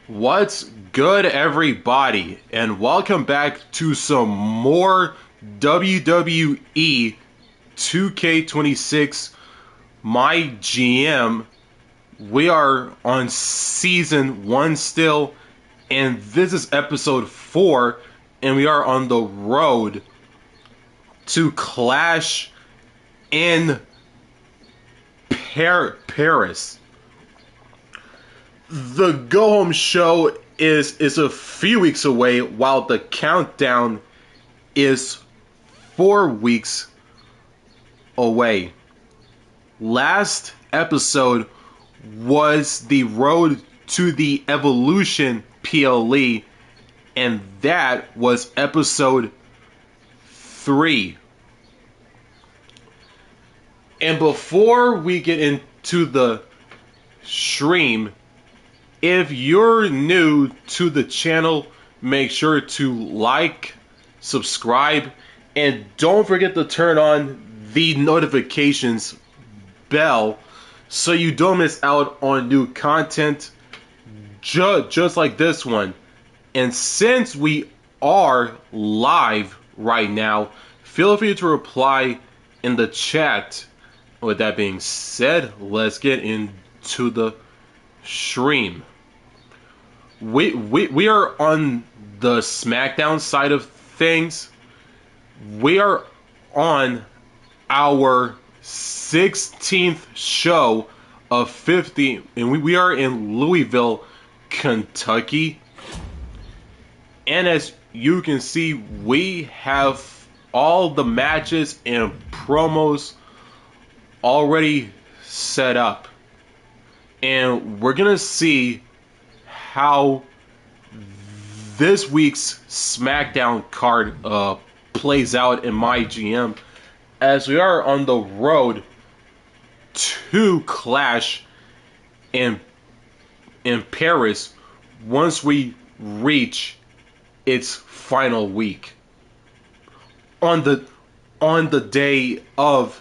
What's good, everybody, and welcome back to some more WWE 2K26 MyGM. We are on season 1 still, and this is episode 4, and we are on the road to Clash in Paris. The go home show is a few weeks away, while the countdown is 4 weeks away. Last episode was the road to the Evolution PLE, and that was episode 3. And before we get into the stream, if you're new to the channel, make sure to like, subscribe, and don't forget to turn on the notifications bell so you don't miss out on new content just like this one. And since we are live right now, feel free to reply in the chat. With that being said, let's get into the stream. We are on the SmackDown side of things. We are on our 16th show of 50, and we are in Louisville, Kentucky. And as you can see, we have all the matches and promos already set up. And we're going to see how this week's SmackDown card plays out in MyGM, as we are on the road to Clash in Paris once we reach its final week. On the day of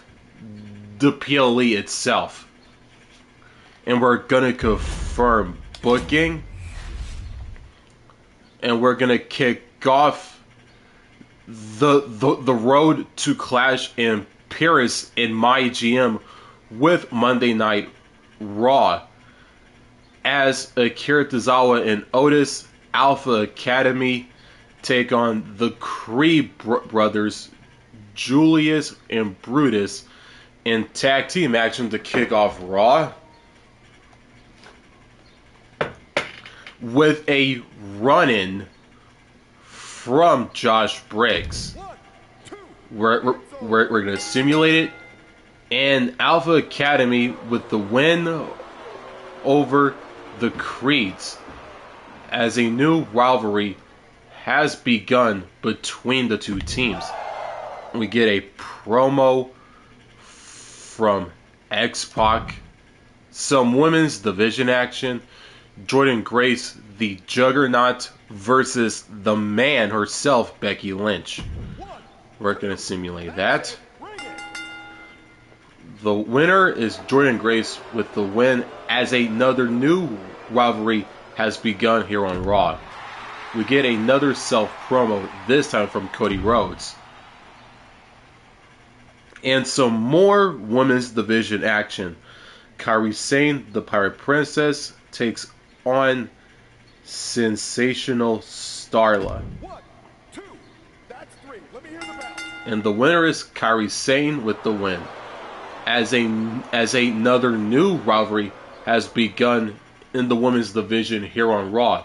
the PLE itself. And we're gonna confirm booking, and we're gonna kick off the road to Clash in Paris in MyGM with Monday Night Raw, as Akira Tozawa and Otis Alpha Academy take on the Creed brothers, Julius and Brutus, in tag team action to kick off Raw, with a run-in from Josh Briggs. We're going to simulate it, and Alpha Academy with the win over the Creeds, as a new rivalry has begun between the two teams. We get a promo from X-Pac, some women's division action, Jordynne Grace, the Juggernaut, versus the man herself, Becky Lynch. We're going to simulate that. The winner is Jordynne Grace with the win, as another new rivalry has begun here on Raw. We get another self-promo, this time from Cody Rhodes. And some more women's division action. Kairi Sane, the Pirate Princess, takes on Sensational Starla. And the winner is Kairi Sane with the win, as another new rivalry has begun in the women's division here on Raw.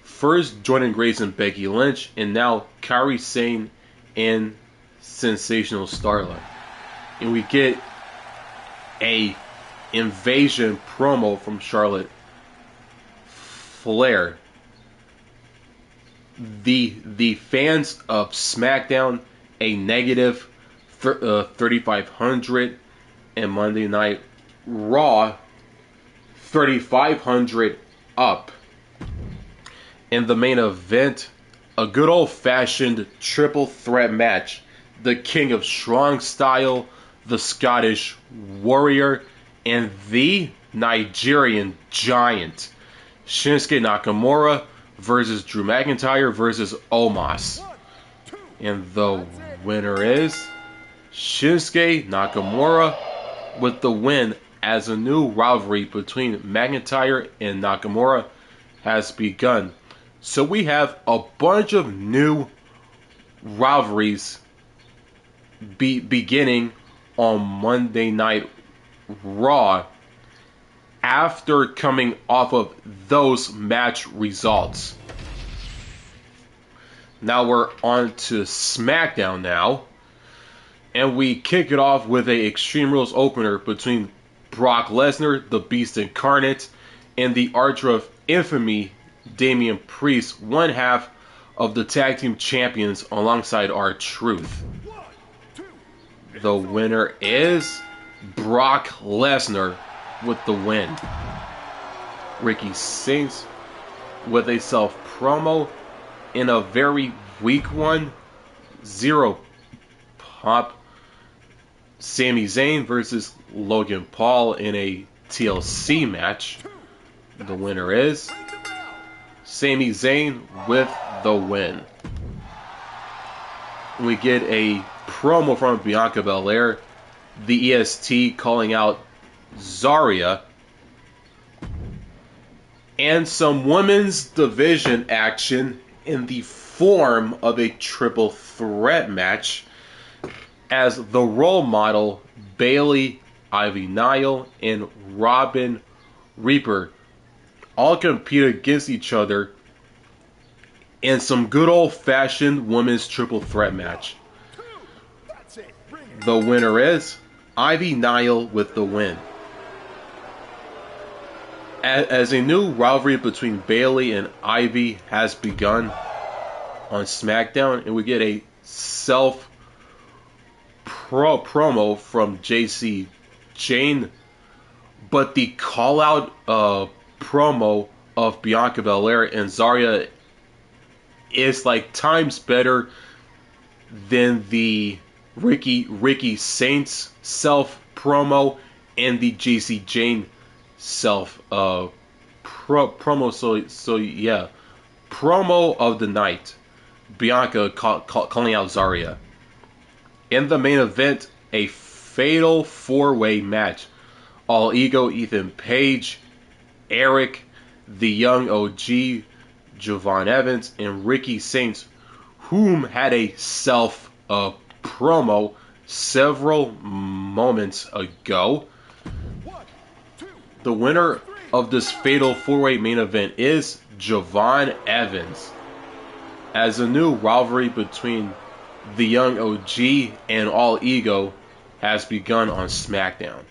First, Jordynne Grace and Becky Lynch, and now Kairi Sane and Sensational Starla. And we get a invasion promo from Charlotte Flair. The fans of SmackDown a negative 3,500, and Monday Night Raw 3,500 up. In the main event, a good old-fashioned triple threat match. The King of Strong Style, the Scottish Warrior, and the Nigerian Giant Shinsuke Nakamura versus Drew McIntyre versus Omos. And the winner is Shinsuke Nakamura with the win, as a new rivalry between McIntyre and Nakamura has begun. So we have a bunch of new rivalries beginning on Monday Night Raw after coming off of those match results. Now we're on to SmackDown now. And we kick it off with a Extreme Rules opener between Brock Lesnar, the Beast Incarnate, and the Archer of Infamy, Damian Priest, one half of the Tag Team Champions alongside R-Truth. The winner is Brock Lesnar with the win. Ricky Saints with a self-promo in a very weak one. Zero pop. Sami Zayn versus Logan Paul in a TLC match. The winner is Sami Zayn with the win. We get a promo from Bianca Belair, the EST calling out Zarya, and some women's division action in the form of a triple threat match, as the role model Bayley, Ivy Nile, and Robin Reaper all compete against each other in some good old-fashioned women's triple threat match. The winner is Ivy Nile with the win. As a new rivalry between Bayley and Ivy has begun on SmackDown, and we get a promo from JC Jane, but the call out promo of Bianca Belair and Zarya is like times better than the Ricky Saints self promo and the JC Jane self promo. So yeah, promo of the night, Bianca calling out Zarya. In the main event, a fatal 4-way match. All Ego, Ethan Page, Eric, the Young OG, Javon Evans, and Ricky Saints, whom had a self promo several moments ago. The winner of this fatal 4-way main event is Javon Evans, as a new rivalry between the Young OG and All Ego has begun on SmackDown.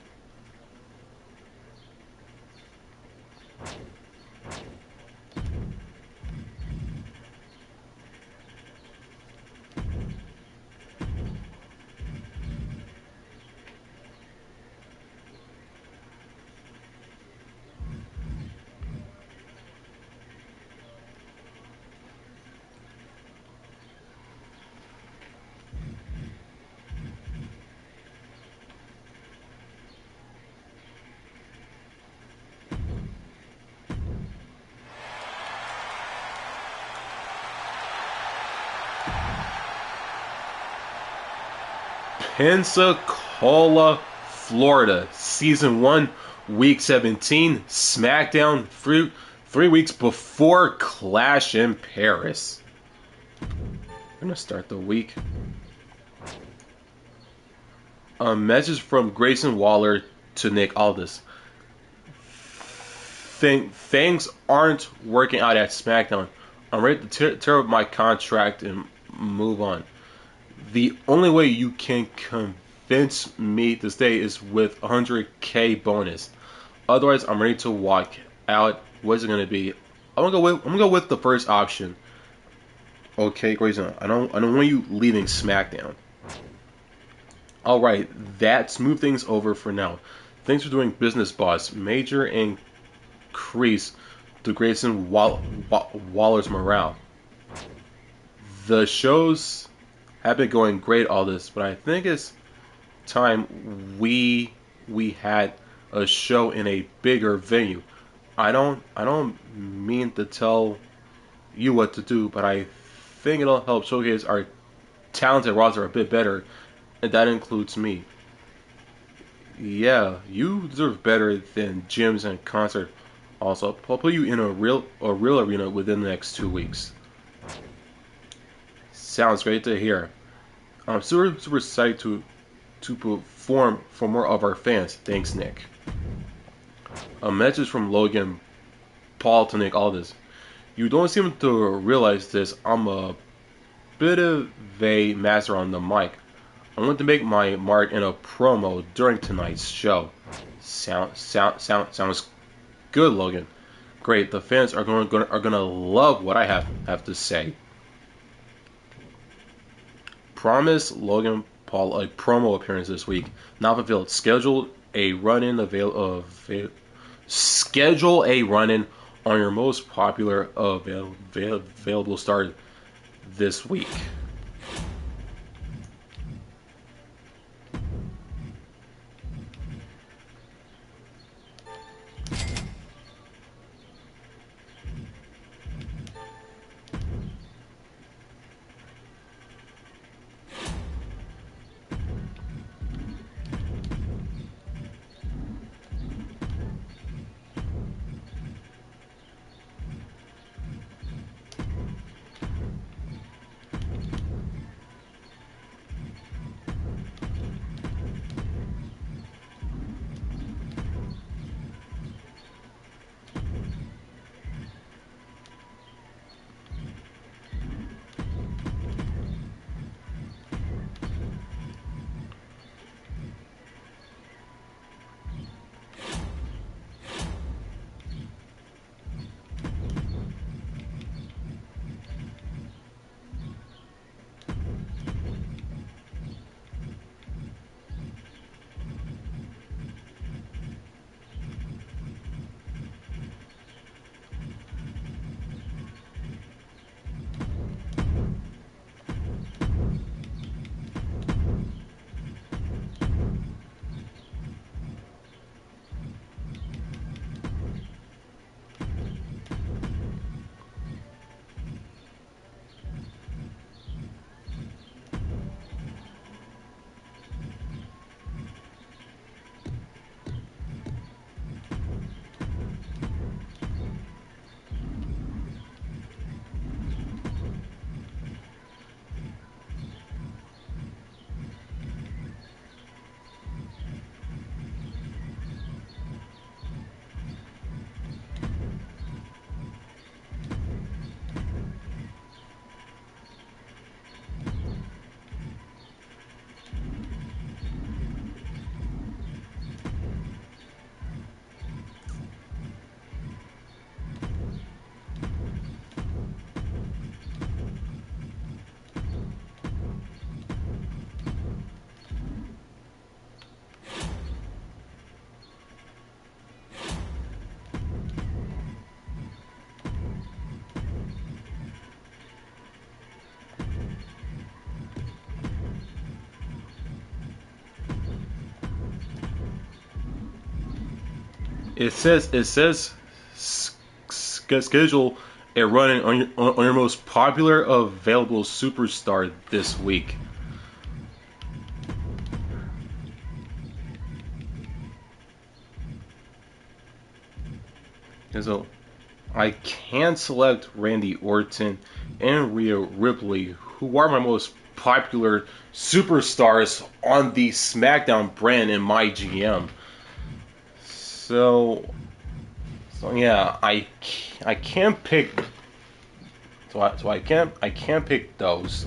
Pensacola, Florida, Season 1, Week 17, SmackDown, 3 weeks before Clash in Paris. I'm going to start the week. A message from Grayson Waller to Nick Aldis. Things aren't working out at SmackDown. I'm ready to tear up my contract and move on. The only way you can convince me to stay is with 100K bonus. Otherwise, I'm ready to walk out. What's it gonna be? I'm gonna go with the first option. Okay, Grayson, I don't want you leaving SmackDown. All right, that smooth things over for now. Thanks for doing business, boss. Major increase to Grayson Waller's morale. The shows have been going great, all this, but I think it's time we had a show in a bigger venue. I don't mean to tell you what to do, but I think it'll help showcase our talented roster a bit better, and that includes me. Yeah, you deserve better than gyms and concert. Also, I'll put you in a real arena within the next 2 weeks. Sounds great to hear. I'm super excited to perform for more of our fans. Thanks, Nick. A message from Logan Paul to Nick Aldis. You don't seem to realize this. I'm a bit of a master on the mic. I want to make my mark in a promo during tonight's show. Sounds good, Logan. Great. The fans are gonna love what I have to say. Promise Logan Paul a promo appearance this week. Not fulfilled. Schedule a run-in on your most popular available star this week. It says schedule a run-in on your most popular available superstar this week. And so I can select Randy Orton and Rhea Ripley, who are my most popular superstars on the SmackDown brand in MyGM. So yeah, I can't pick. So I can't pick those.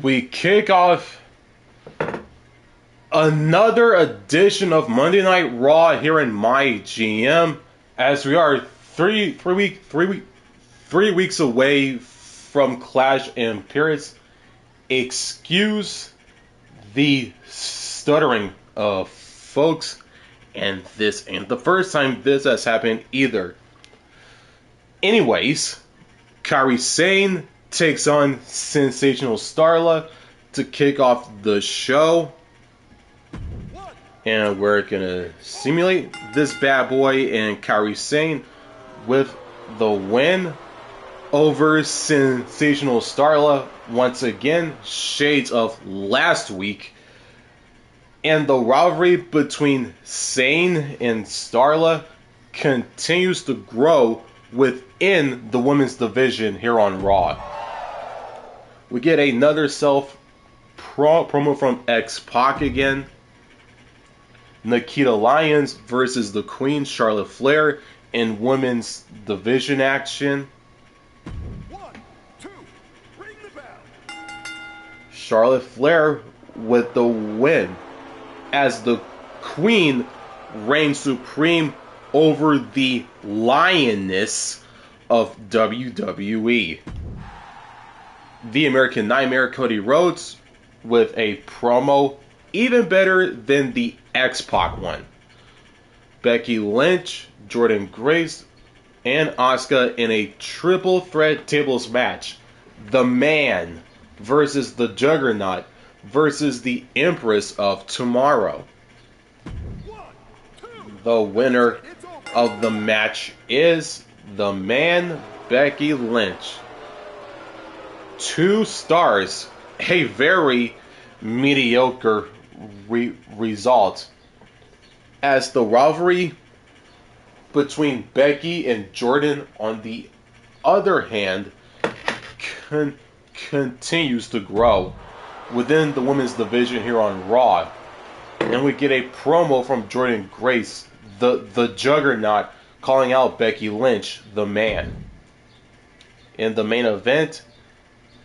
we kick off another edition of Monday Night Raw here in MyGM, as we are three weeks away from Clash in Paris. Excuse the stuttering, folks, and this ain't the first time this has happened either. Anyways, Kairi Sane takes on Sensational Starla to kick off the show. And we're gonna simulate this bad boy and Kairi Sane with the win over Sensational Starla. Once again, shades of last week. And the rivalry between Sane and Starla continues to grow within the women's division here on Raw. We get another promo from X-Pac again. Nikita Lyons versus the Queen, Charlotte Flair, in women's division action. 1, 2, ring the bell. Charlotte Flair with the win, as the Queen reigns supreme over the Lioness of WWE. The American Nightmare, Cody Rhodes, with a promo even better than the X-Pac one. Becky Lynch, Jordynne Grace, and Asuka in a triple threat tables match. The Man versus the Juggernaut versus the Empress of Tomorrow. 1, 2, The winner of the match is the Man, Becky Lynch. 2 stars, a very mediocre result, as the rivalry between Becky and Jordan, on the other hand, continues to grow within the women's division here on Raw. And we get a promo from Jordynne Grace, the Juggernaut, calling out Becky Lynch, the Man. In the main event,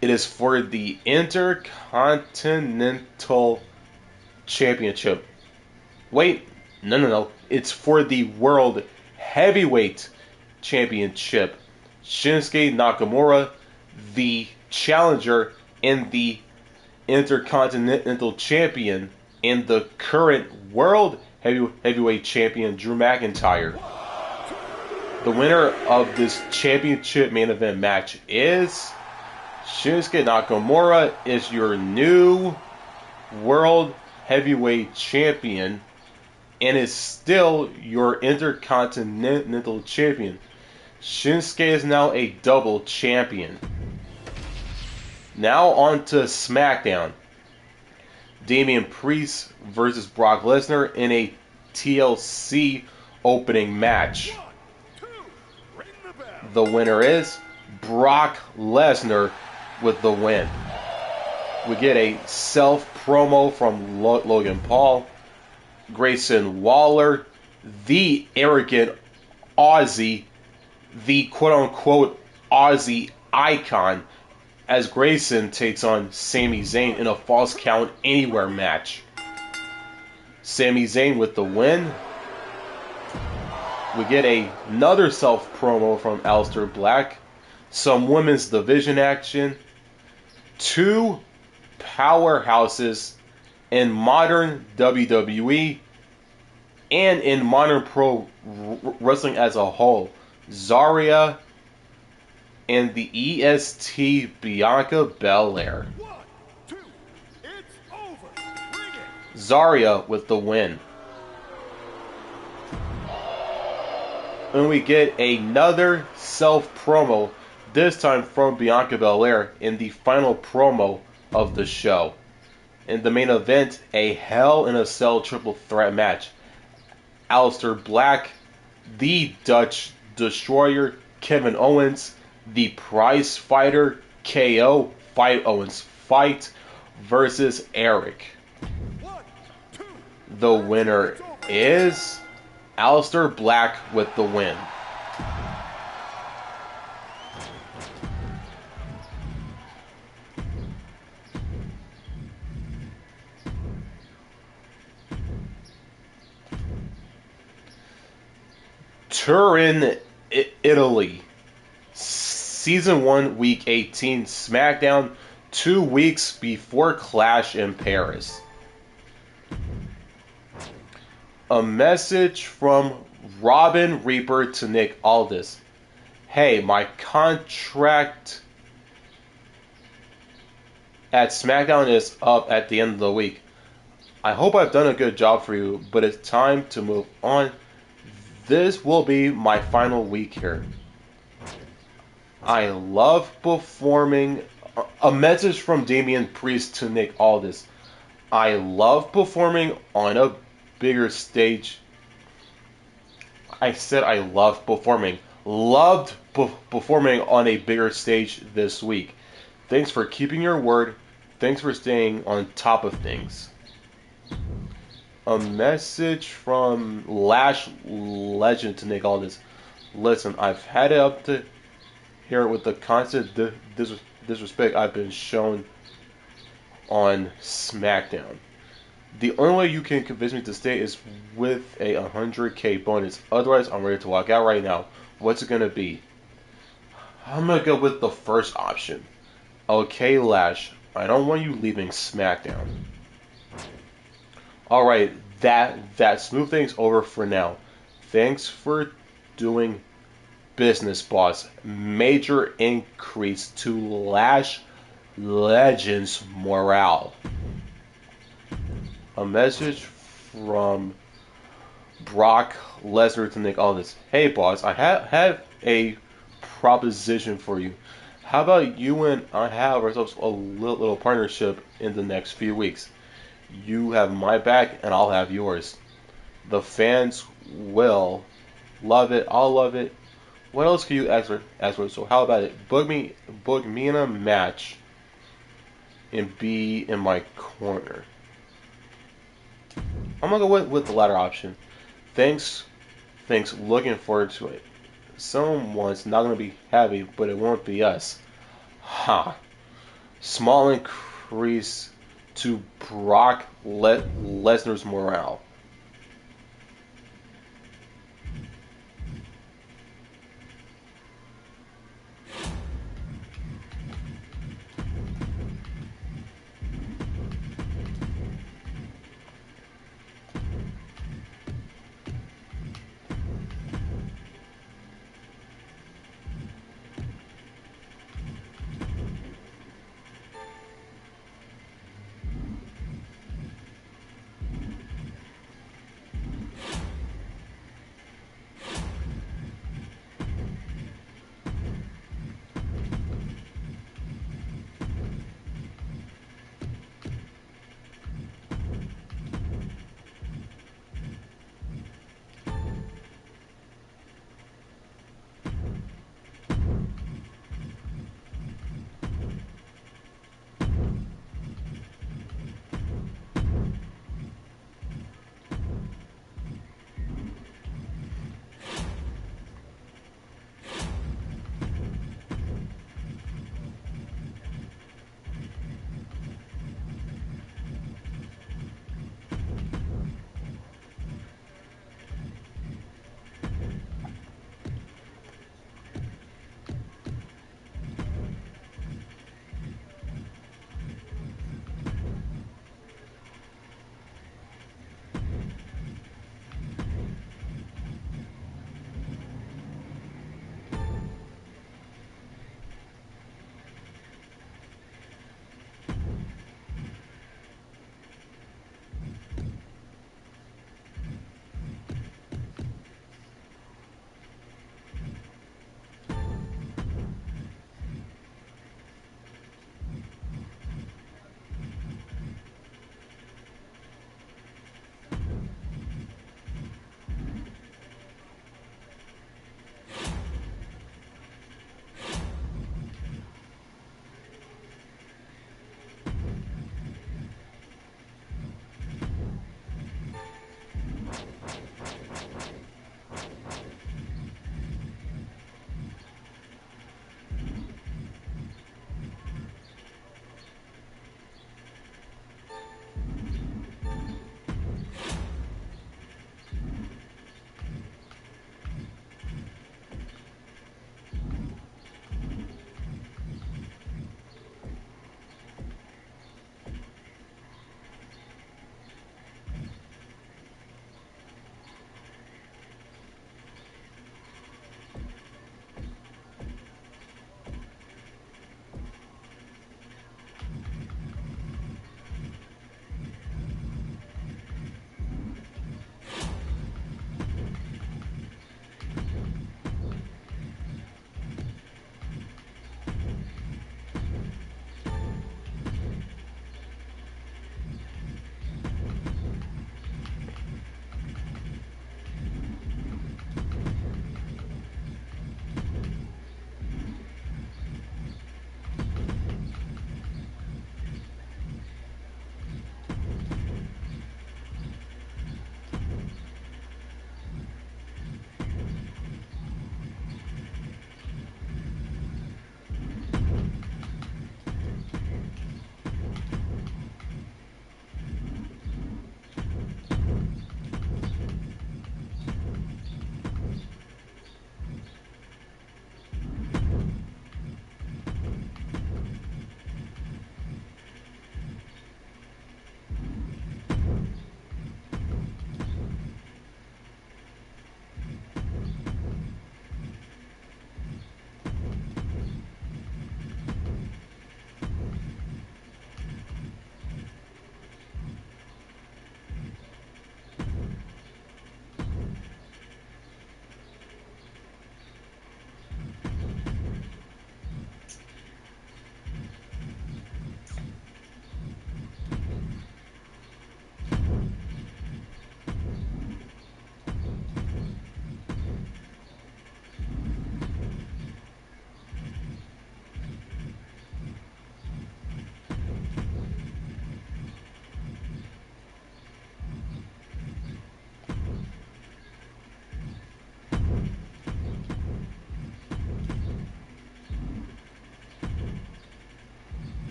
it is for the Intercontinental Championship. Wait, no. It's for the World Heavyweight Championship. Shinsuke Nakamura, the challenger and the Intercontinental Champion, and the current World Heavyweight Champion, Drew McIntyre. The winner of this championship main event match is Shinsuke Nakamura, is your new World Heavyweight Champion and is still your Intercontinental Champion. Shinsuke is now a double champion. Now on to SmackDown. Damian Priest versus Brock Lesnar in a TLC opening match. 1, 2, ring the bell. The winner is Brock Lesnar with the win. We get a self-promo from Logan Paul, Grayson Waller, the arrogant Aussie, the quote-unquote Aussie icon, as Grayson takes on Sami Zayn in a Falls Count Anywhere match. Sami Zayn with the win. We get another self-promo from Aleister Black, some women's division action, 2 powerhouses in modern WWE and in modern pro wrestling as a whole, Zarya and the EST Bianca Belair. 1, 2, it's over. Ring it. Zarya with the win. And we get another self-promo, this time from Bianca Belair, in the final promo of the show. In the main event, a Hell in a Cell triple threat match. Aleister Black, the Dutch Destroyer, Kevin Owens, the Prize Fighter, KO, Fight Owens Fight, versus Eric. 1, 2, The winner is Aleister Black with the win. Turin, Italy. Season 1, Week 18. SmackDown 2 weeks before Clash in Paris. A message from Robin Reaper to Nick Aldis. Hey, my contract at SmackDown is up at the end of the week. I hope I've done a good job for you, but it's time to move on. This will be my final week here. I love performing. A message from Damian Priest to Nick Aldis. I love performing on a bigger stage. I said I love performing. Loved performing on a bigger stage this week. Thanks for keeping your word. Thanks for staying on top of things. A message from Lash Legend to Nick Aldis. Listen, I've had it up to here with the constant disrespect I've been shown on SmackDown. The only way you can convince me to stay is with a 100K bonus. Otherwise, I'm ready to walk out right now. What's it gonna be? I'm gonna go with the first option. Okay, Lash, I don't want you leaving SmackDown. Alright, that smooth things over for now. Thanks for doing business, boss. Major increase to Lash Legends morale. A message from Brock Lesnar to Nick Aldis. Hey, boss, I have a proposition for you. How about you and I have ourselves a little partnership in the next few weeks? You have my back, and I'll have yours. The fans will love it. I'll love it. What else can you ask for? So how about it? Book me in a match, and be in my corner. I'm gonna go with the latter option. Thanks. Looking forward to it. Someone's not gonna be happy, but it won't be us. Ha. Small increase to Brock Lesnar's morale.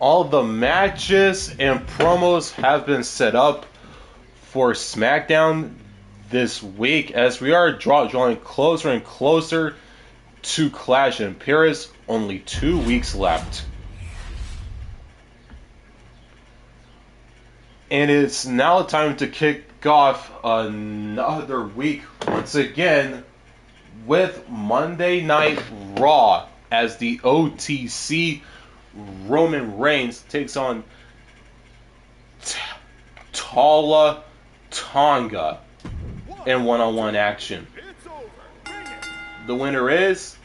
All the matches and promos have been set up for SmackDown this week as we are drawing closer and closer to Clash in Paris. Only 2 weeks left. And it's now time to kick off another week once again with Monday Night Raw as the OTC Roman Reigns takes on Tala Tonga in one-on-one action. The winner is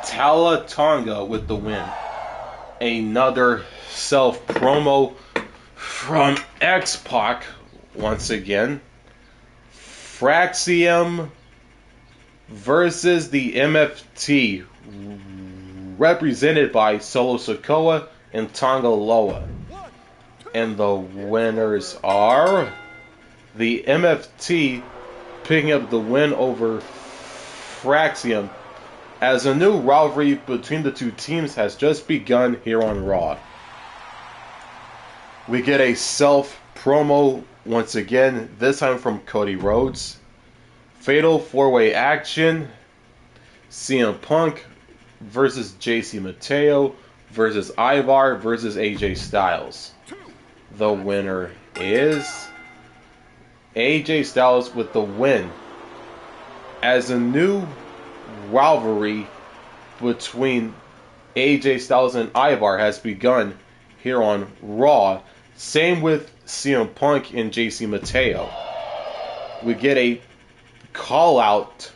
Tala Tonga with the win. Another self-promo from X-Pac once again. Fraxium versus the MFT, represented by Solo Sikoa and Tonga Loa. And the winners are the MFT picking up the win over Fraxium as a new rivalry between the two teams has just begun here on Raw. We get a self-promo once again, this time from Cody Rhodes. Fatal 4-way action. CM Punk versus JC Mateo versus Ivar versus AJ Styles. The winner is AJ Styles with the win as a new rivalry between AJ Styles and Ivar has begun here on Raw. Same with CM Punk and JC Mateo. We get a call-out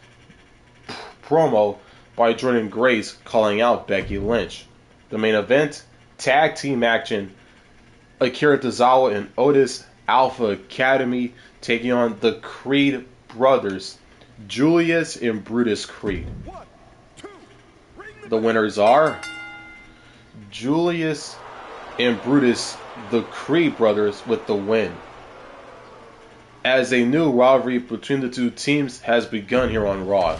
promo by Jordan Grace calling out Becky Lynch. The main event, tag team action, Akira Tozawa and Otis Alpha Academy taking on the Creed brothers, Julius and Brutus Creed. The winners are Julius and Brutus, the Creed brothers, with the win. As a new rivalry between the two teams has begun here on Raw.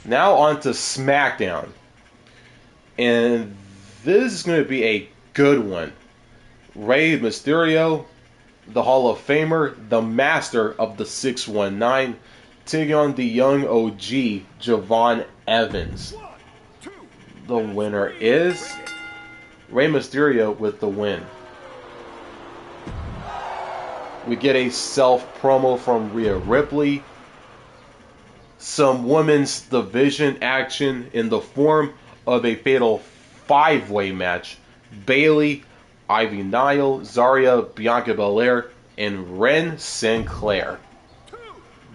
Now on to SmackDown. And this is going to be a good one. Rey Mysterio, the Hall of Famer, the master of the 619, taking on the young OG, Javon Evans. The winner is Rey Mysterio with the win. We get a self-promo from Rhea Ripley. Some women's division action in the form of a fatal 5-way match. Bayley, Ivy Nile, Zarya, Bianca Belair, and Ren Sinclair.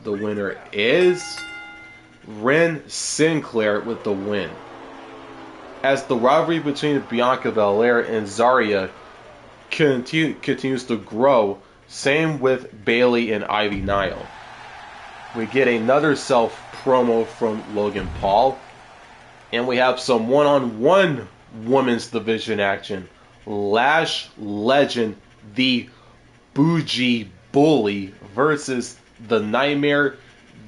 The winner is Ren Sinclair with the win. As the rivalry between Bianca Belair and Zarya continues to grow, same with Bayley and Ivy Nile. We get another self-promo from Logan Paul. And we have some one-on-one women's division action. Lash Legend, the Bougie Bully, versus the Nightmare,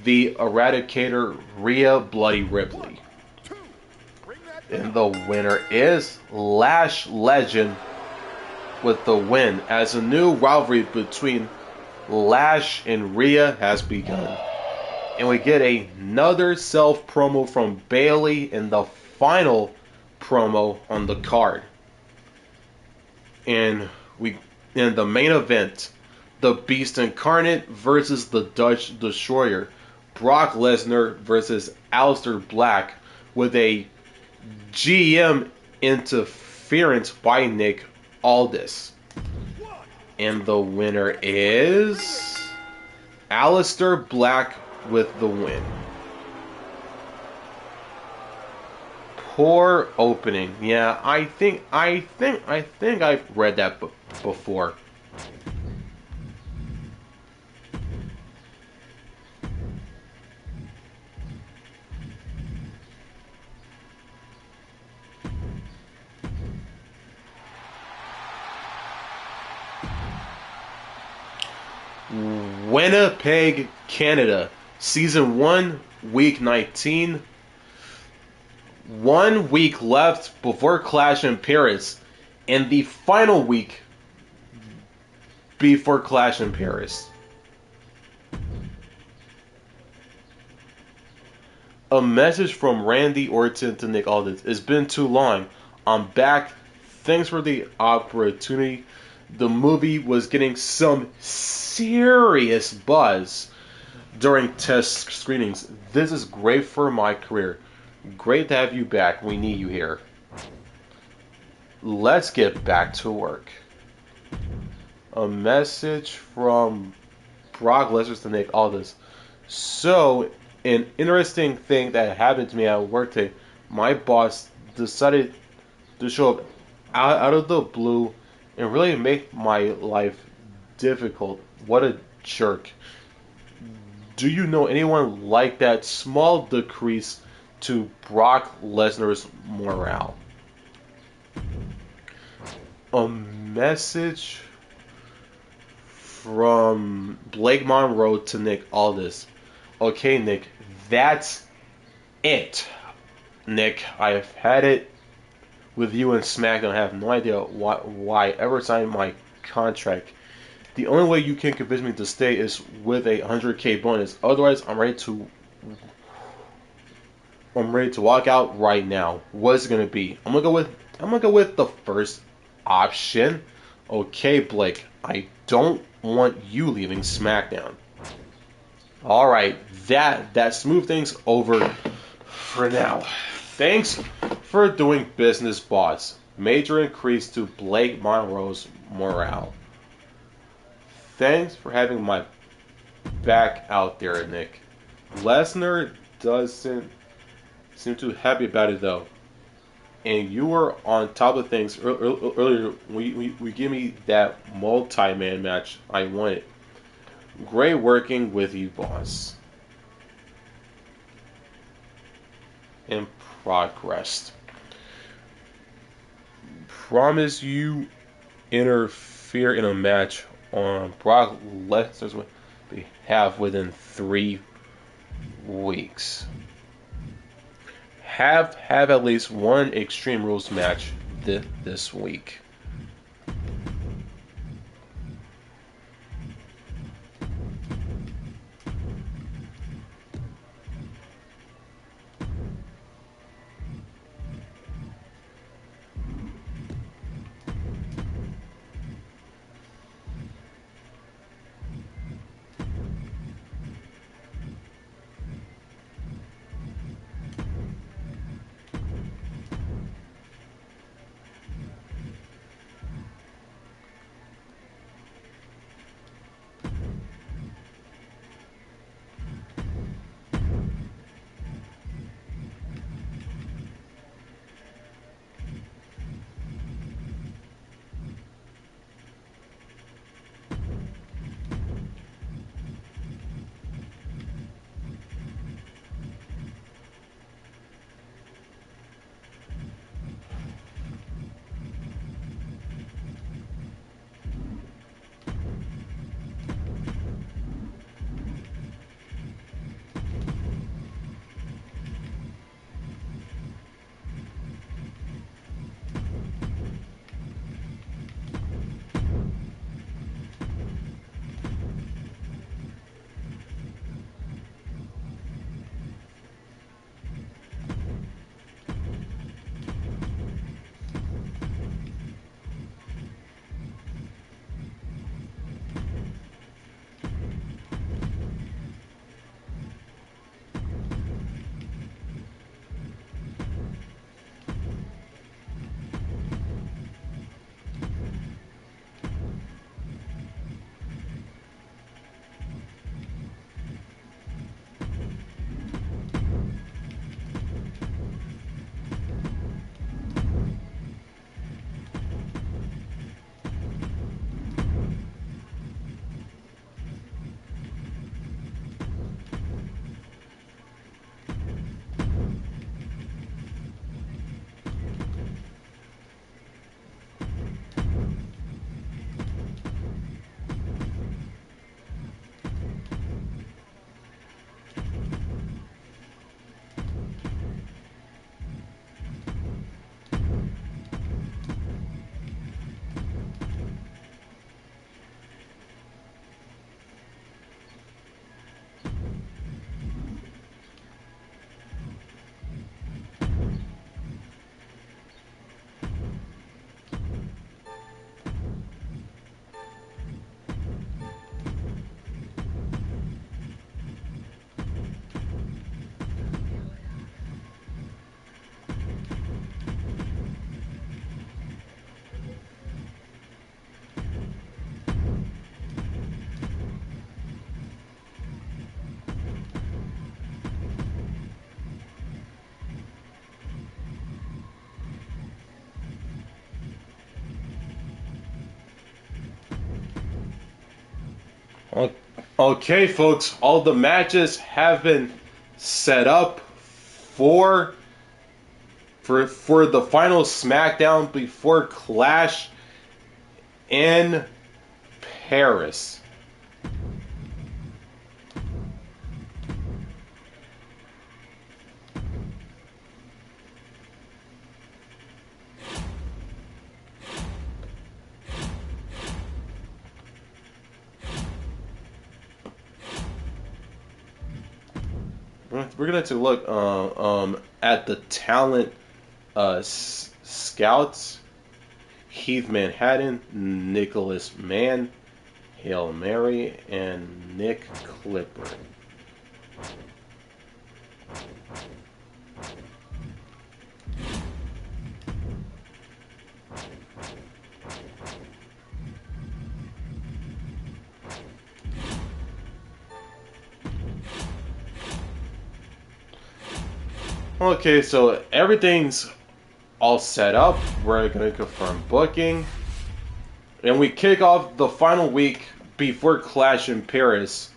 the Eradicator, Rhea Bloody Ripley. And the winner is Lash Legend with the win, as a new rivalry between Lash and Rhea has begun. And we get another self-promo from Bayley in the final promo on the card. And in the main event, the Beast Incarnate versus the Dutch Destroyer. Brock Lesnar versus Aleister Black with a GM interference by Nick Aldis. And the winner is Aleister Black with the win. Poor opening. Yeah, I think I've read that before. Winnipeg, Canada. Season 1, Week 19. 1 week left before Clash in Paris. in the final week before Clash in Paris. A message from Randy Orton to Nick Aldis. It's been too long. I'm back. Thanks for the opportunity. The movie was getting some serious buzz during test screenings. This is great for my career. Great to have you back. We need you here. Let's get back to work. A message from Brock Lesnar to Nick Aldis. So, an interesting thing that happened to me at work today. My boss decided to show up out of the blue and really make my life difficult. What a jerk. Do you know anyone like that? Small decrease to Brock Lesnar's morale. A message from Blake Monroe to Nick Aldis. Okay, Nick, that's it. Nick, I've had it with you and SmackDown. I have no idea why I ever signed my contract. The only way you can convince me to stay is with a 100K bonus. Otherwise, I'm ready to walk out right now. What's it gonna be? I'm gonna go with the first option. Okay, Blake, I don't want you leaving SmackDown. All right, that smooth things over for now. Thanks for doing business, boss. Major increase to Blake Monroe's morale. Thanks for having my back out there, Nick. Lesnar doesn't seem too happy about it though. And you were on top of things earlier. We give me that multi-man match I wanted. Great working with you, boss. In progress. Promise you interfere in a match on Brock Lesnar's behalf within 3 weeks. Have at least one Extreme Rules match this week. O- Okay, folks, all the matches have been set up for for the final SmackDown before Clash in Paris. We're gonna take a look at the talent scouts. Heath Manhattan, Nicholas Mann, Hail Mary, and Nick Clipper. Okay, so everything's all set up. We're gonna confirm booking. And we kick off the final week before Clash in Paris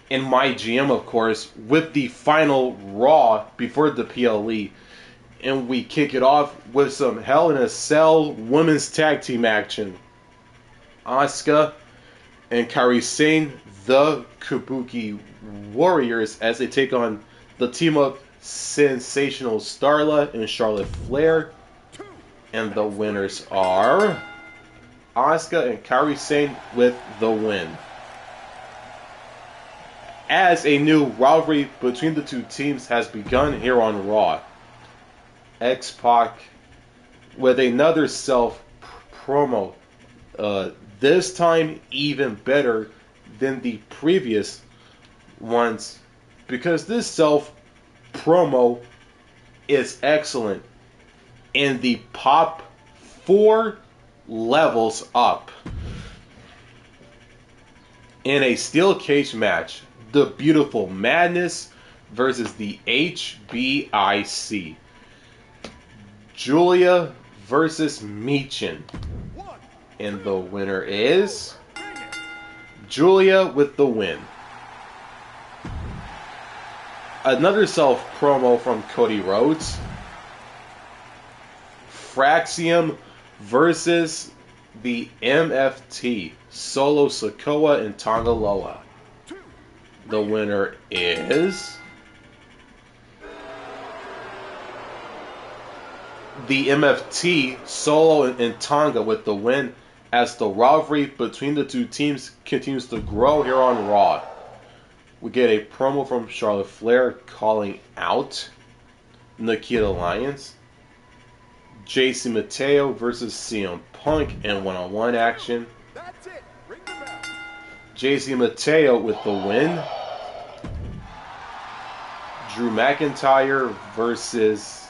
in MyGM, of course, with the final Raw before the PLE. And we kick it off with some Hell in a Cell women's tag team action. Asuka and Kairi Sane, the Kabuki Warriors, as they take on the team of Sensational Starla and Charlotte Flair. And the winners are Asuka and Kairi Sane with the win. As a new rivalry between the two teams has begun here on Raw, X-Pac with another promo. This time even better than the previous ones, because this promo is excellent and the pop 4 levels up. In a steel cage match, the Beautiful Madness versus the HBIC. Julia versus Michin. And the winner is Julia with the win. Another promo from Cody Rhodes. Fraxium versus the MFT, Solo Sikoa and Tongaloa. The winner is the MFT, Solo and Tonga with the win, as the rivalry between the two teams continues to grow here on Raw. We get a promo from Charlotte Flair calling out Nikita Lyons. JC Mateo versus CM Punk in one-on-one action. That's it. Ring the bell. JC Mateo with the win. Drew McIntyre versus...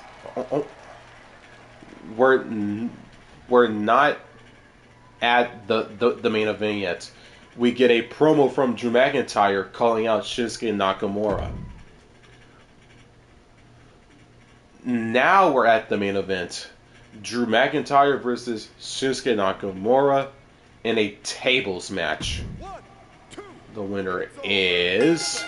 We're not at the main event yet. We get a promo from Drew McIntyre calling out Shinsuke Nakamura. Now we're at the main event. Drew McIntyre versus Shinsuke Nakamura in a tables match. The winner is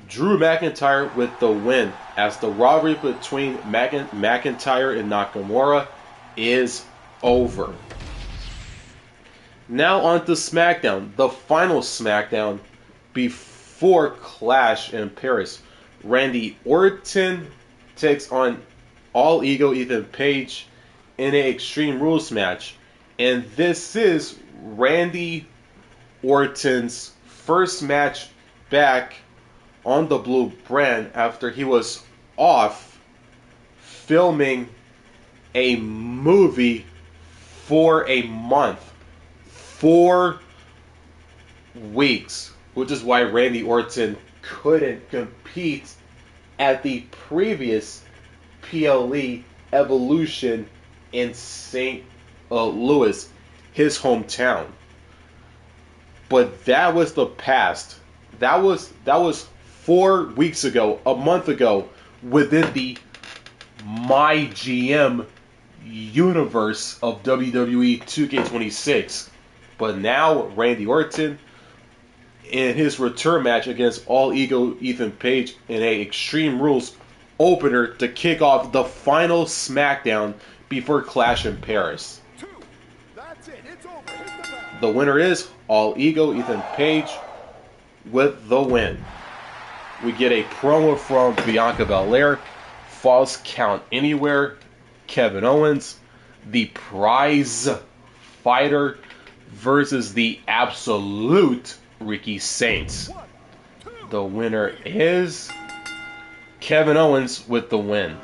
Drew McIntyre with the win, as the rivalry between McIntyre and Nakamura is over. Now on to SmackDown, the final SmackDown before Clash in Paris. Randy Orton takes on All Ego Ethan Page in an Extreme Rules match. And this is Randy Orton's first match back on the Blue brand after he was off filming a movie for a month. 4 weeks. Which is why Randy Orton couldn't compete at the previous PLE Evolution in St. Louis, his hometown. But that was the past. That was 4 weeks ago, a month ago, within the MyGM universe of WWE 2K26. But now Randy Orton in his return match against All Ego Ethan Page in a Extreme Rules opener to kick off the final SmackDown before Clash in Paris. That's it. It's over. Hit the bell. The winner is All Ego Ethan Page with the win. We get a promo from Bianca Belair, False Count Anywhere, Kevin Owens, the prize fighter versus the absolute Ricky Saints. The winner is Kevin Owens with the win.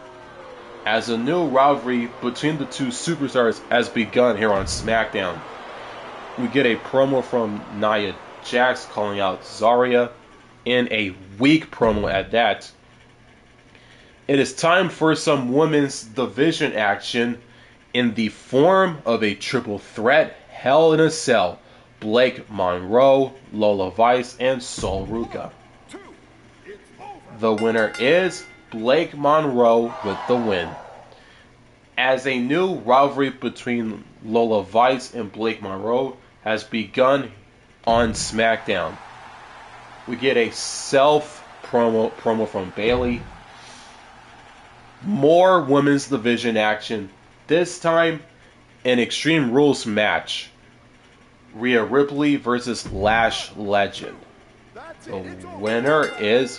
As a new rivalry between the two superstars has begun here on SmackDown, we get a promo from Nia Jax calling out Zarya in a weak promo at that. It is time for some women's division action in the form of a triple threat Hell in a Cell. Blake Monroe, Lola Vice, and Sol Ruka. The winner is Blake Monroe with the win. As a new rivalry between Lola Vice and Blake Monroe has begun on SmackDown, we get a promo from Bayley. More women's division action, this time an Extreme Rules match. Rhea Ripley versus Lash Legend. The winner is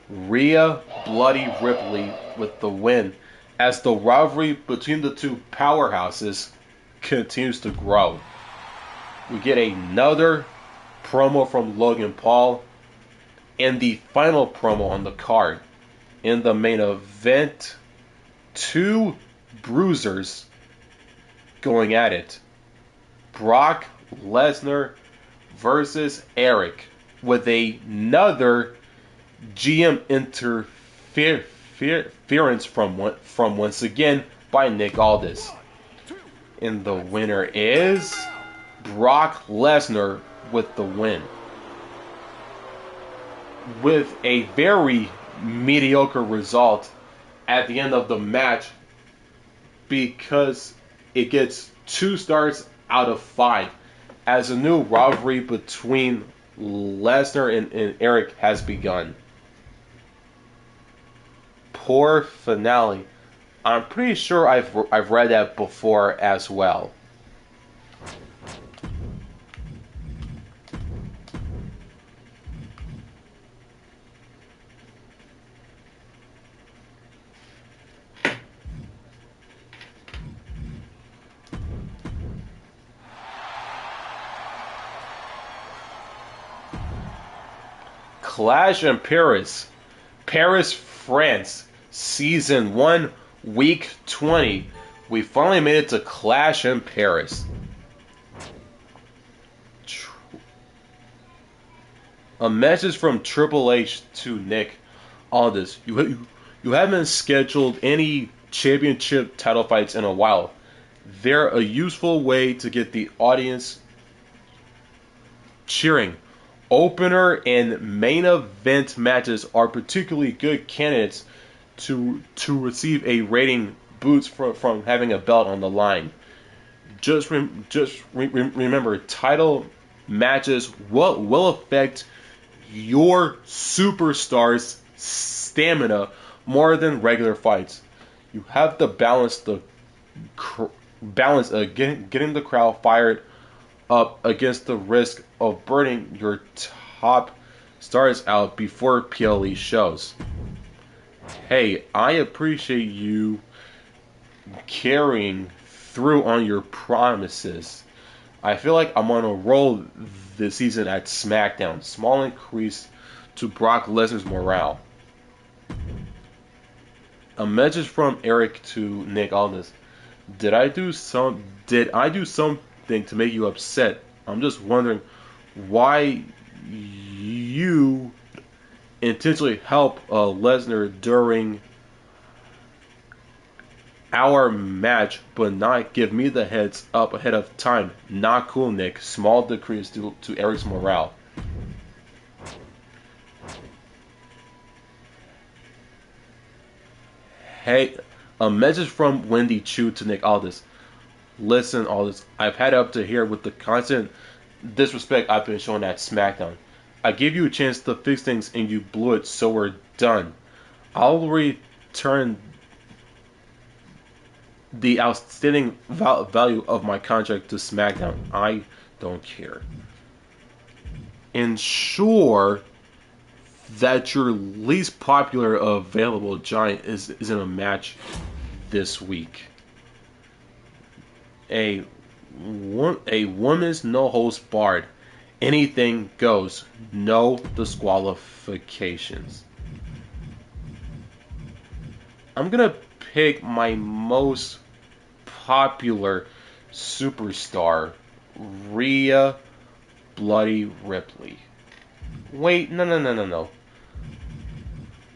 Rhea Bloody Ripley with the win, as the rivalry between the two powerhouses continues to grow. We get another promo from Logan Paul and the final promo on the card. In the main event, two bruisers going at it. Brock Lesnar versus Eric, with another GM interference from once again by Nick Aldis. And the winner is Brock Lesnar with the win. With a very mediocre result at the end of the match, because it gets 2 stars out of 5, as a new rivalry between Lesnar and Eric has begun. Poor finale. I'm pretty sure I've read that before as well. Clash in Paris, France, Season 1, Week 20. We finally made it to Clash in Paris. A message from Triple H to Nick Aldis. You haven't scheduled any championship title fights in a while. They're a useful way to get the audience cheering. Opener and main event matches are particularly good candidates to receive a rating boost from having a belt on the line. Remember, title matches will affect your superstar's stamina more than regular fights. You have to balance getting the crowd fired up against the risk of burning your top stars out before PLE shows. Hey, I appreciate you carrying through on your promises. I feel like I'm on a roll this season at SmackDown. Small increase to Brock Lesnar's morale. A message from Eric to Nick Aldis. Did I do something to make you upset? I'm just wondering why you intentionally help Lesnar during our match, but not give me the heads up ahead of time. Not cool, Nick. Small decrease to Eric's morale. Hey, a message from Wendy Chu to Nick Aldis. Listen, Aldis, I've had it up to here with the constant disrespect I've been showing at SmackDown. I gave you a chance to fix things and you blew it, so we're done. I'll return the outstanding value of my contract to SmackDown. I don't care. Ensure that your least popular available giant is in a match this week. A woman's no holds barred. Anything goes. No disqualifications. I'm gonna pick my most popular superstar, Rhea Bloody Ripley. Wait, no.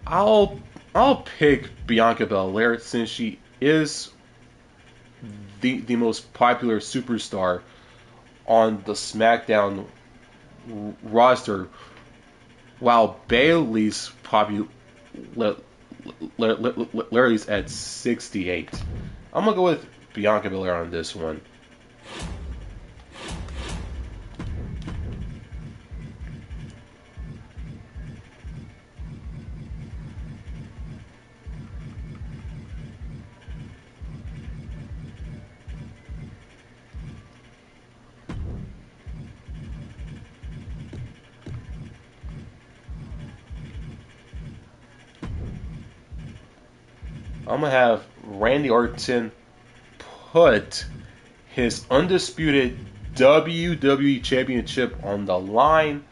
I'll pick Bianca Belair since she is the most popular superstar on the SmackDown roster, while Bayley's Larry's at 68. I'm gonna go with Bianca Belair on this one. I'm gonna have Randy Orton put his undisputed WWE Championship on the line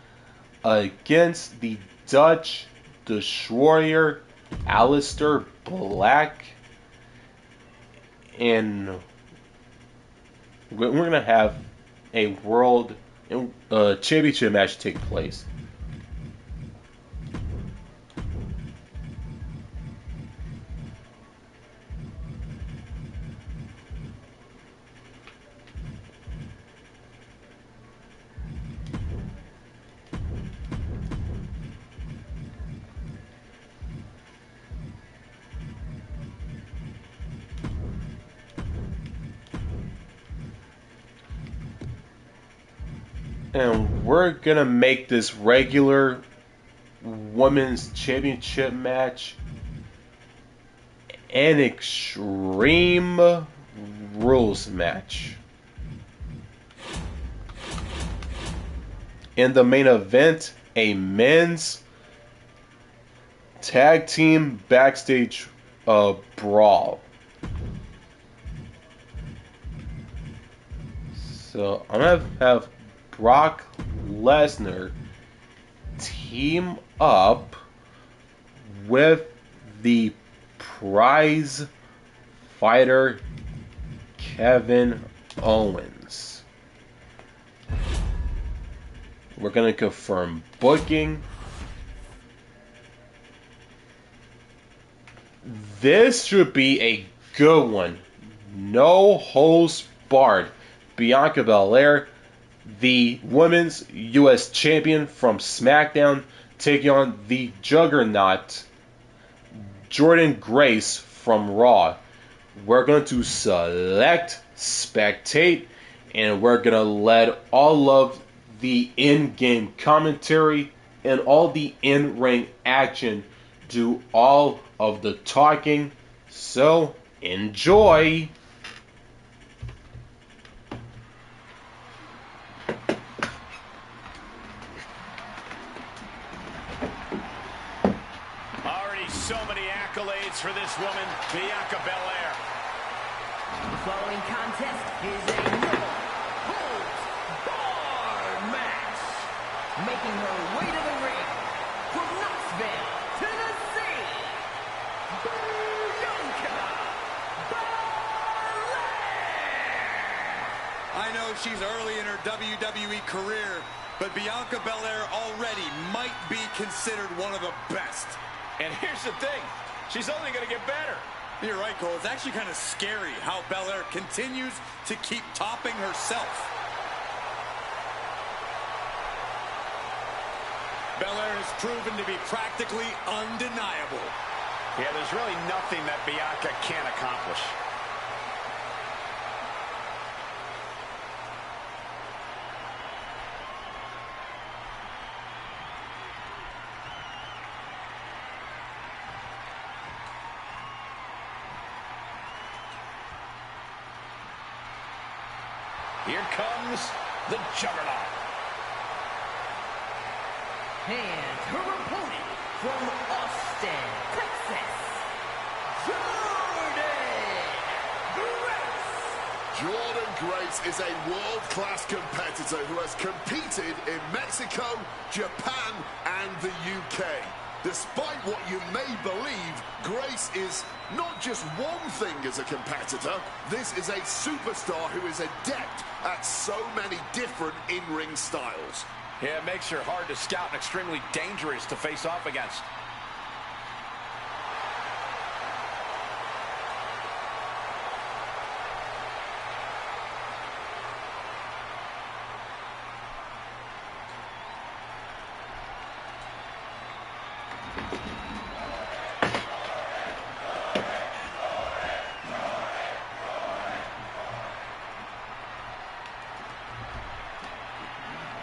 against the Dutch Destroyer, Aleister Black, and we're gonna have a world championship match take place. And we're gonna make this regular women's championship match an Extreme Rules match. In the main event, a men's tag team backstage brawl. So I'm gonna have Brock Lesnar team up with the prize fighter Kevin Owens. We're going to confirm booking. This should be a good one. No holds barred. Bianca Belair, the Women's U.S. Champion from SmackDown, taking on the Juggernaut, Jordynne Grace from Raw. We're going to select, spectate, and we're going to let all of the in-game commentary and all the in-ring action do all of the talking. So, enjoy! Already so many accolades for this woman, Bianca Belair. The following contest is a no-holds-barred match. Making her way to the ring from Knoxville, Tennessee, Bianca Belair. I know she's early in her WWE career, but Bianca Belair already might be considered one of the best. And here's the thing, she's only going to get better. You're right, Cole. It's actually kind of scary how Belair continues to keep topping herself. Belair has proven to be practically undeniable. Yeah, there's really nothing that Bianca can't accomplish. Here comes the Juggernaut. And her opponent from Austin, Texas, Jordan Grace is a world-class competitor who has competed in Mexico, Japan, and the UK. Despite what you may believe, Grace is not just one thing as a competitor. This is a superstar who is adept at so many different in-ring styles. Yeah, it makes her hard to scout and extremely dangerous to face off against.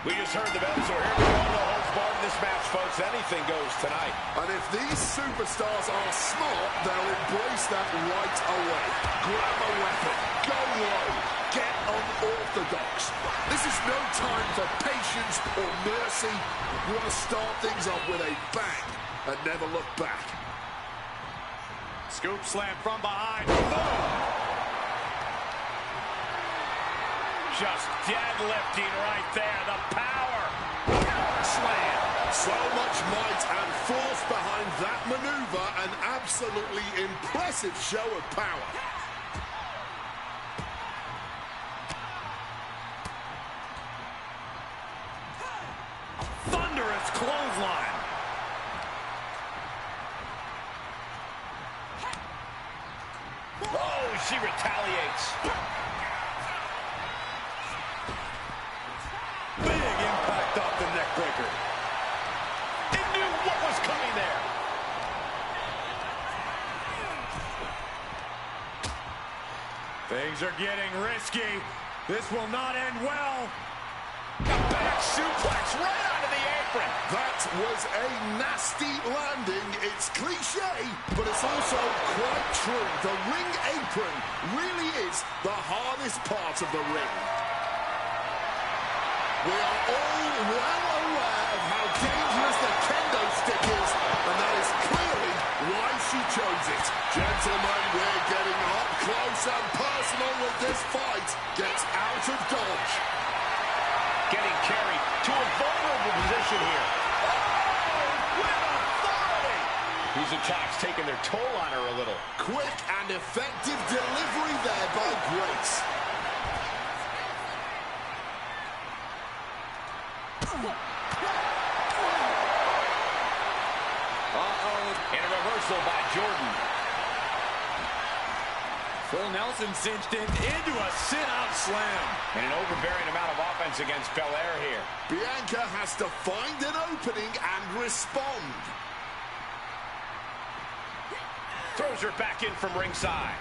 We just heard the bell, so here we go. No holds barred in this match, folks. Anything goes tonight. And if these superstars are smart, they'll embrace that right away. Grab a weapon, go low, get unorthodox. This is no time for patience or mercy. You want to start things off with a bang and never look back. Scoop slam from behind. Boom! Just deadlifting right there. The power. Slam. So much might and force behind that maneuver. An absolutely impressive show of power. Thunderous clothesline. Oh, she retaliates. Big impact off the neck breaker. It knew what was coming there. Things are getting risky. This will not end well. A back suplex right onto the apron. That was a nasty landing. It's cliche, but it's also quite true. The ring apron really is the hardest part of the ring. We are all well aware of how dangerous the kendo stick is, and that is clearly why she chose it. Gentlemen, we're getting up close and personal with this fight. Gets out of dodge. Getting carried to a vulnerable position here. Oh, with authority. These attacks taking their toll on her a little. Quick and effective delivery there by Grace. And a reversal by Jordan. Full Nelson cinched in into a sit-out slam. And an overbearing amount of offense against Belair here. Bianca has to find an opening and respond. Throws her back in from ringside.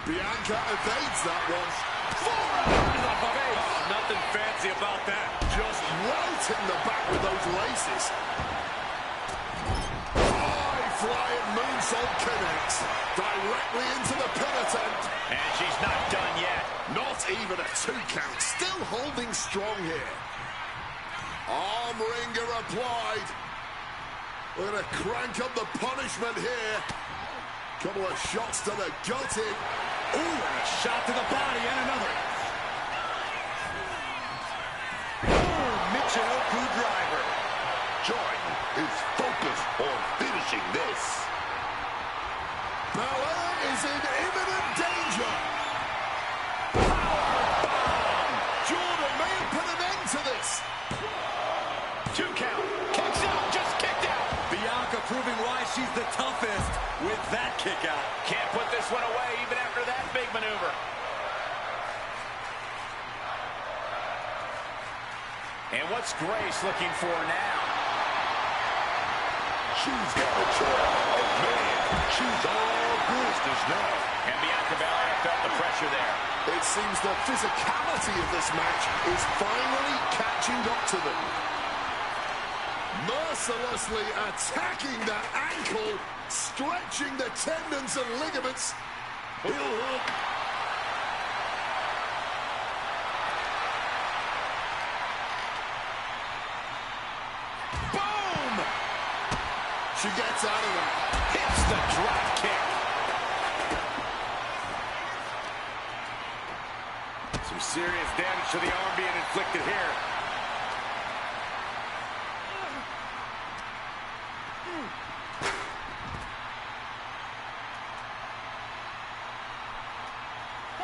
Bianca evades that one. Forearm off of ace. Oh, nothing fancy about that. Just welting the back with those laces. High-flying moonsault connects directly into the pin attempt. And she's not done yet. Not even a 2 count. Still holding strong here. Arm wringer applied. We're going to crank up the punishment here. Couple of shots to the gut in. Ooh, and a shot to the body and another. Michinoku driver. Jordan is focused on finishing this. Belair is in imminent danger. Jordan may have put an end to this. 2 count. Kicks out. Just kicked out. Bianca proving why she's the toughest with that kick out. Can't put this one away even after that big maneuver. And what's Grace looking for now? She's got a chair. And man, she's all business now. And Bianca Belair felt the pressure there. It seems the physicality of this match is finally catching up to them. Mercilessly attacking that ankle, stretching the tendons and ligaments. Heel hook. she gets out of that. Hits the drop kick. Some serious damage to the arm being inflicted here.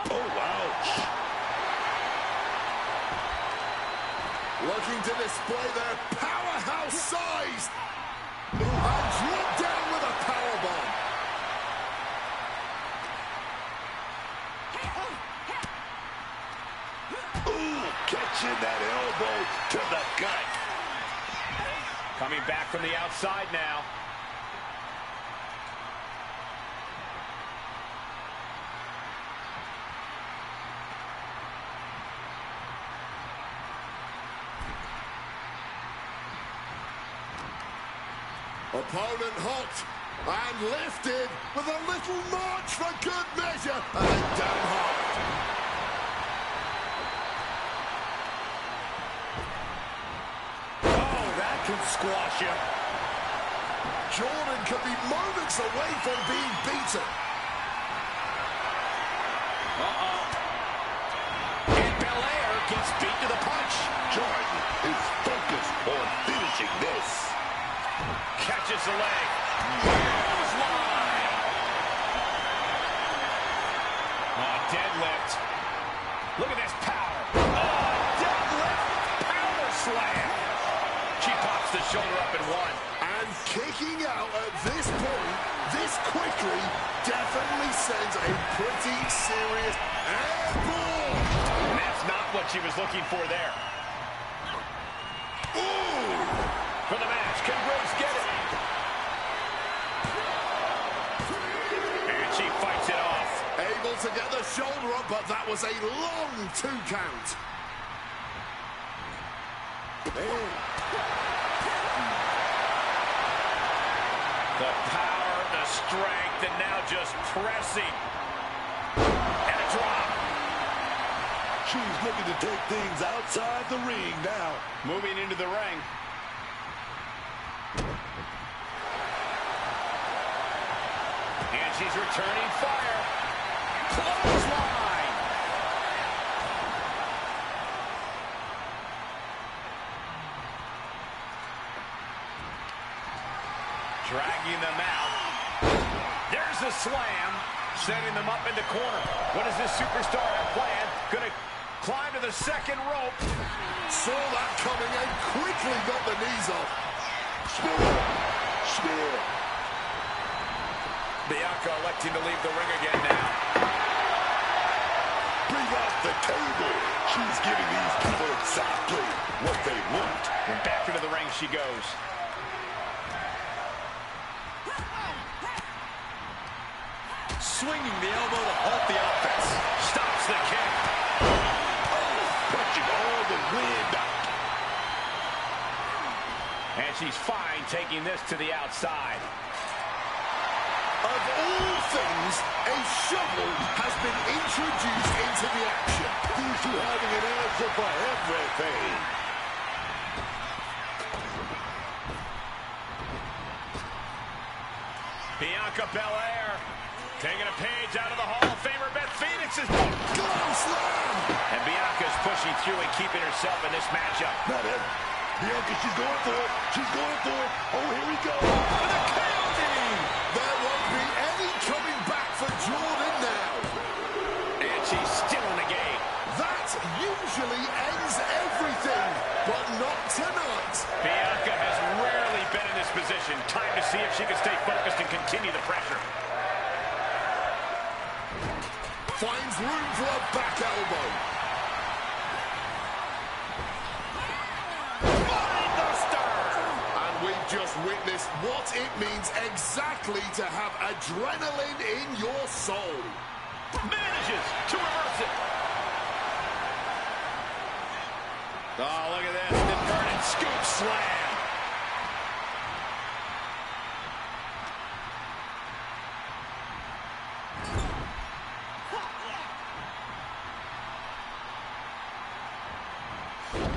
Oh, ouch. Looking to display their powerhouse size. And dropped down with a powerbomb. Ooh, catching that elbow to the gut. Coming back from the outside now. Opponent hooked and lifted with a little march for good measure. And then down hard. Oh, that can squash him. Jordan could be moments away from being beaten. And Belair gets beat to the punch. Jordan is focused on finishing this. Catches the leg. Clothesline. Oh, deadlift. Look at this power. Oh, deadlift. Power slam. She pops the shoulder up and one. And kicking out at this point, this quickly, definitely sends a pretty serious airball. And that's not what she was looking for there. Ooh! For the match, can Grace get it? And she fights it off. Able to get the shoulder up, but that was a long 2 count. The power, the strength, and now just pressing. And a drop. She's looking to take things outside the ring now. Moving into the ring. And she's returning fire. Clothesline. Dragging them out. There's the slam. Setting them up into corner. What does this superstar have planned? Gonna climb to the second rope. Saw that coming and quickly got the knees off. Spear. Bianca electing to leave the ring again now. Bring out the table. She's giving these people exactly what they want. And back into the ring she goes. Swinging the elbow to halt the offense. Stops the kick. Punching all the wind out. And she's fine taking this to the outside. Of all things, a shovel has been introduced into the action. These two having an answer for everything. Bianca Belair taking a page out of the Hall of Famer Beth Phoenix's book. Glove slam! And Bianca's pushing through and keeping herself in this matchup. Not it. Bianca, she's going for it. She's going for it. Oh, here we go. With a counting! There won't be any coming back for Jordan now. And she's still in the game. That usually ends everything, but not tonight. Bianca has rarely been in this position. Time to see if she can stay focused and continue the pressure. Finds room for a back elbow. And we've just witnessed what it means exactly to have adrenaline in your soul. Manages to reverse it. Oh, look at this. The Vernon scoop slam.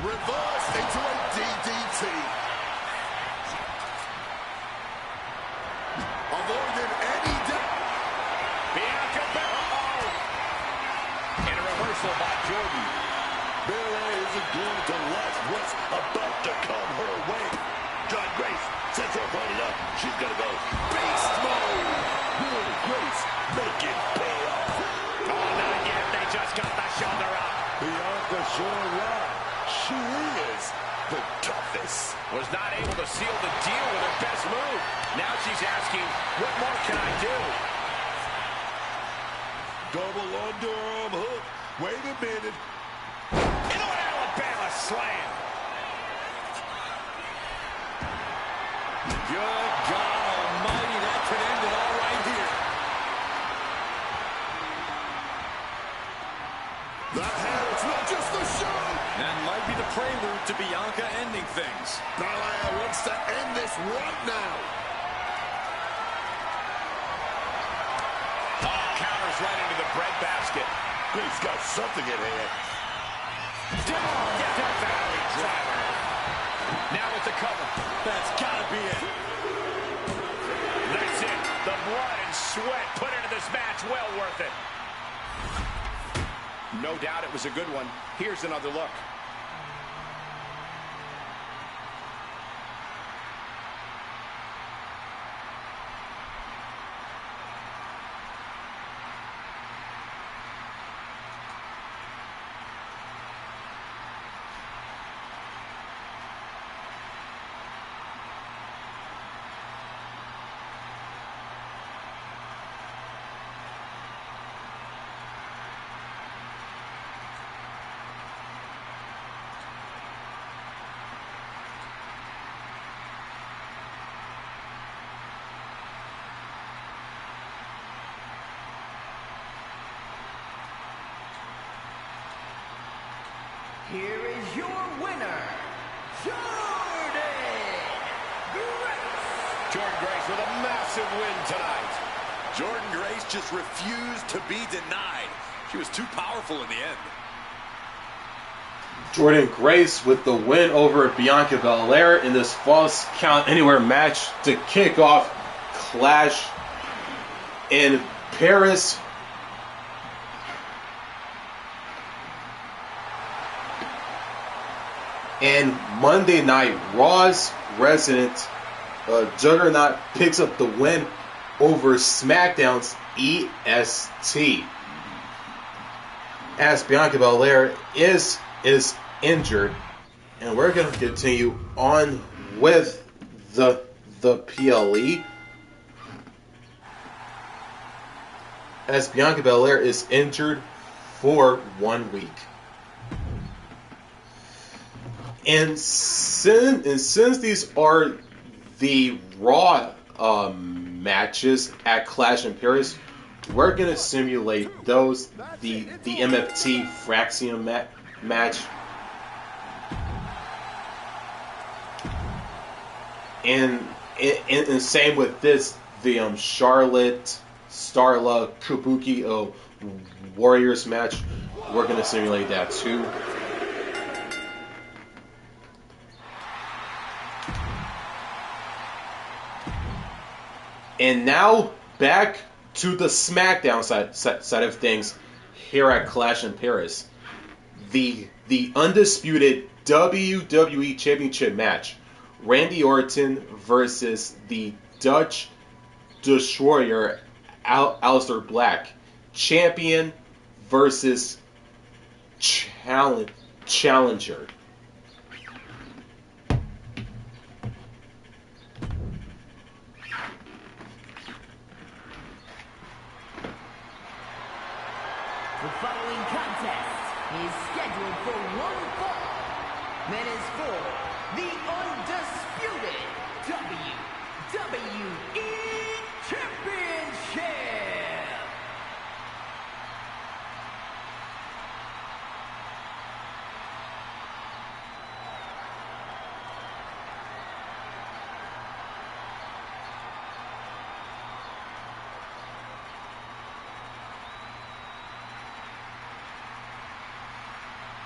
Reversed into a DDT. reversal by Jordan. Belair isn't going to like what's about to come her way. John Grace sets her opponent up. She's going to go beast mode. Will Grace make it pay off? Oh, not yet. They just got the shoulder up. Bianca showing why she is the toughest. Was not able to seal the deal with her best move. Now she's asking, what more can I do? Double underarm hook. Wait a minute. Into an Alabama slam. Good God almighty, that could end it all right here. That hair's not just the show. That might be the prelude to Bianca ending things. Belair wants to end this right now. Oh, counters right into the breadbasket. Grace got something in hand. Death Valley driver. Now with the cover. That's gotta be it. That's it. The blood and sweat put into this match. Well worth it. No doubt it was a good one. Here's another look. Here is your winner, Jordan Grace. Jordan Grace with a massive win tonight. Jordan Grace just refused to be denied. She was too powerful in the end. Jordan Grace with the win over Bianca Belair in this Falls Count Anywhere match to kick off Clash in Paris. And Monday Night Raw's resident Juggernaut picks up the win over SmackDown's EST. As Bianca Belair is injured, and we're going to continue on with the PLE. As Bianca Belair is injured for 1 week. And since these are the Raw matches at Clash in Paris, we're gonna simulate those the MFT Fraxium match, and same with this the Charlotte Starla Kabuki Warriors match. We're gonna simulate that too. And now back to the SmackDown side of things here at Clash in Paris. The undisputed WWE Championship match. Randy Orton versus the Dutch Destroyer Aleister Black. Champion versus challenger. The following contest is scheduled for one fall and is for the undisputed WWE Championship.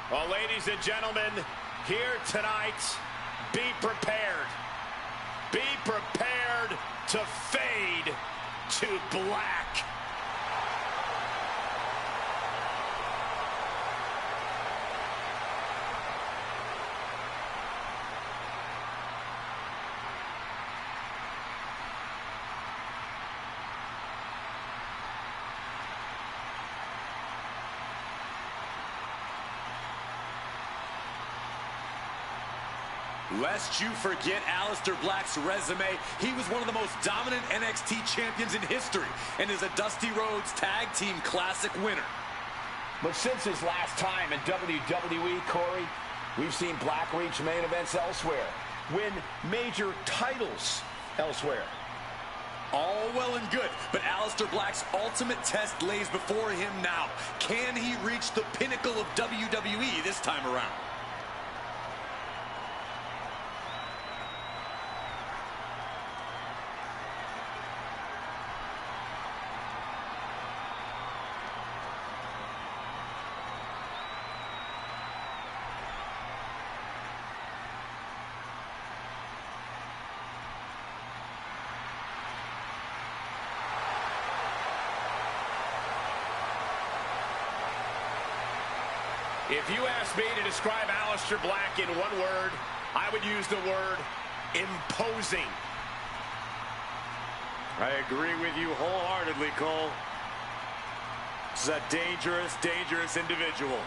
Well, ladies and gentlemen, here tonight, be prepared. Be prepared to fade to black. Lest you forget Aleister Black's resume, he was one of the most dominant NXT champions in history and is a Dusty Rhodes Tag Team Classic winner. But since his last time in WWE, Corey, we've seen Black reach main events elsewhere, win major titles elsewhere. All well and good, but Aleister Black's ultimate test lays before him now. Can he reach the pinnacle of WWE this time around? If you ask me to describe Aleister Black in one word, I would use the word imposing. I agree with you wholeheartedly, Cole. This is a dangerous, dangerous individual.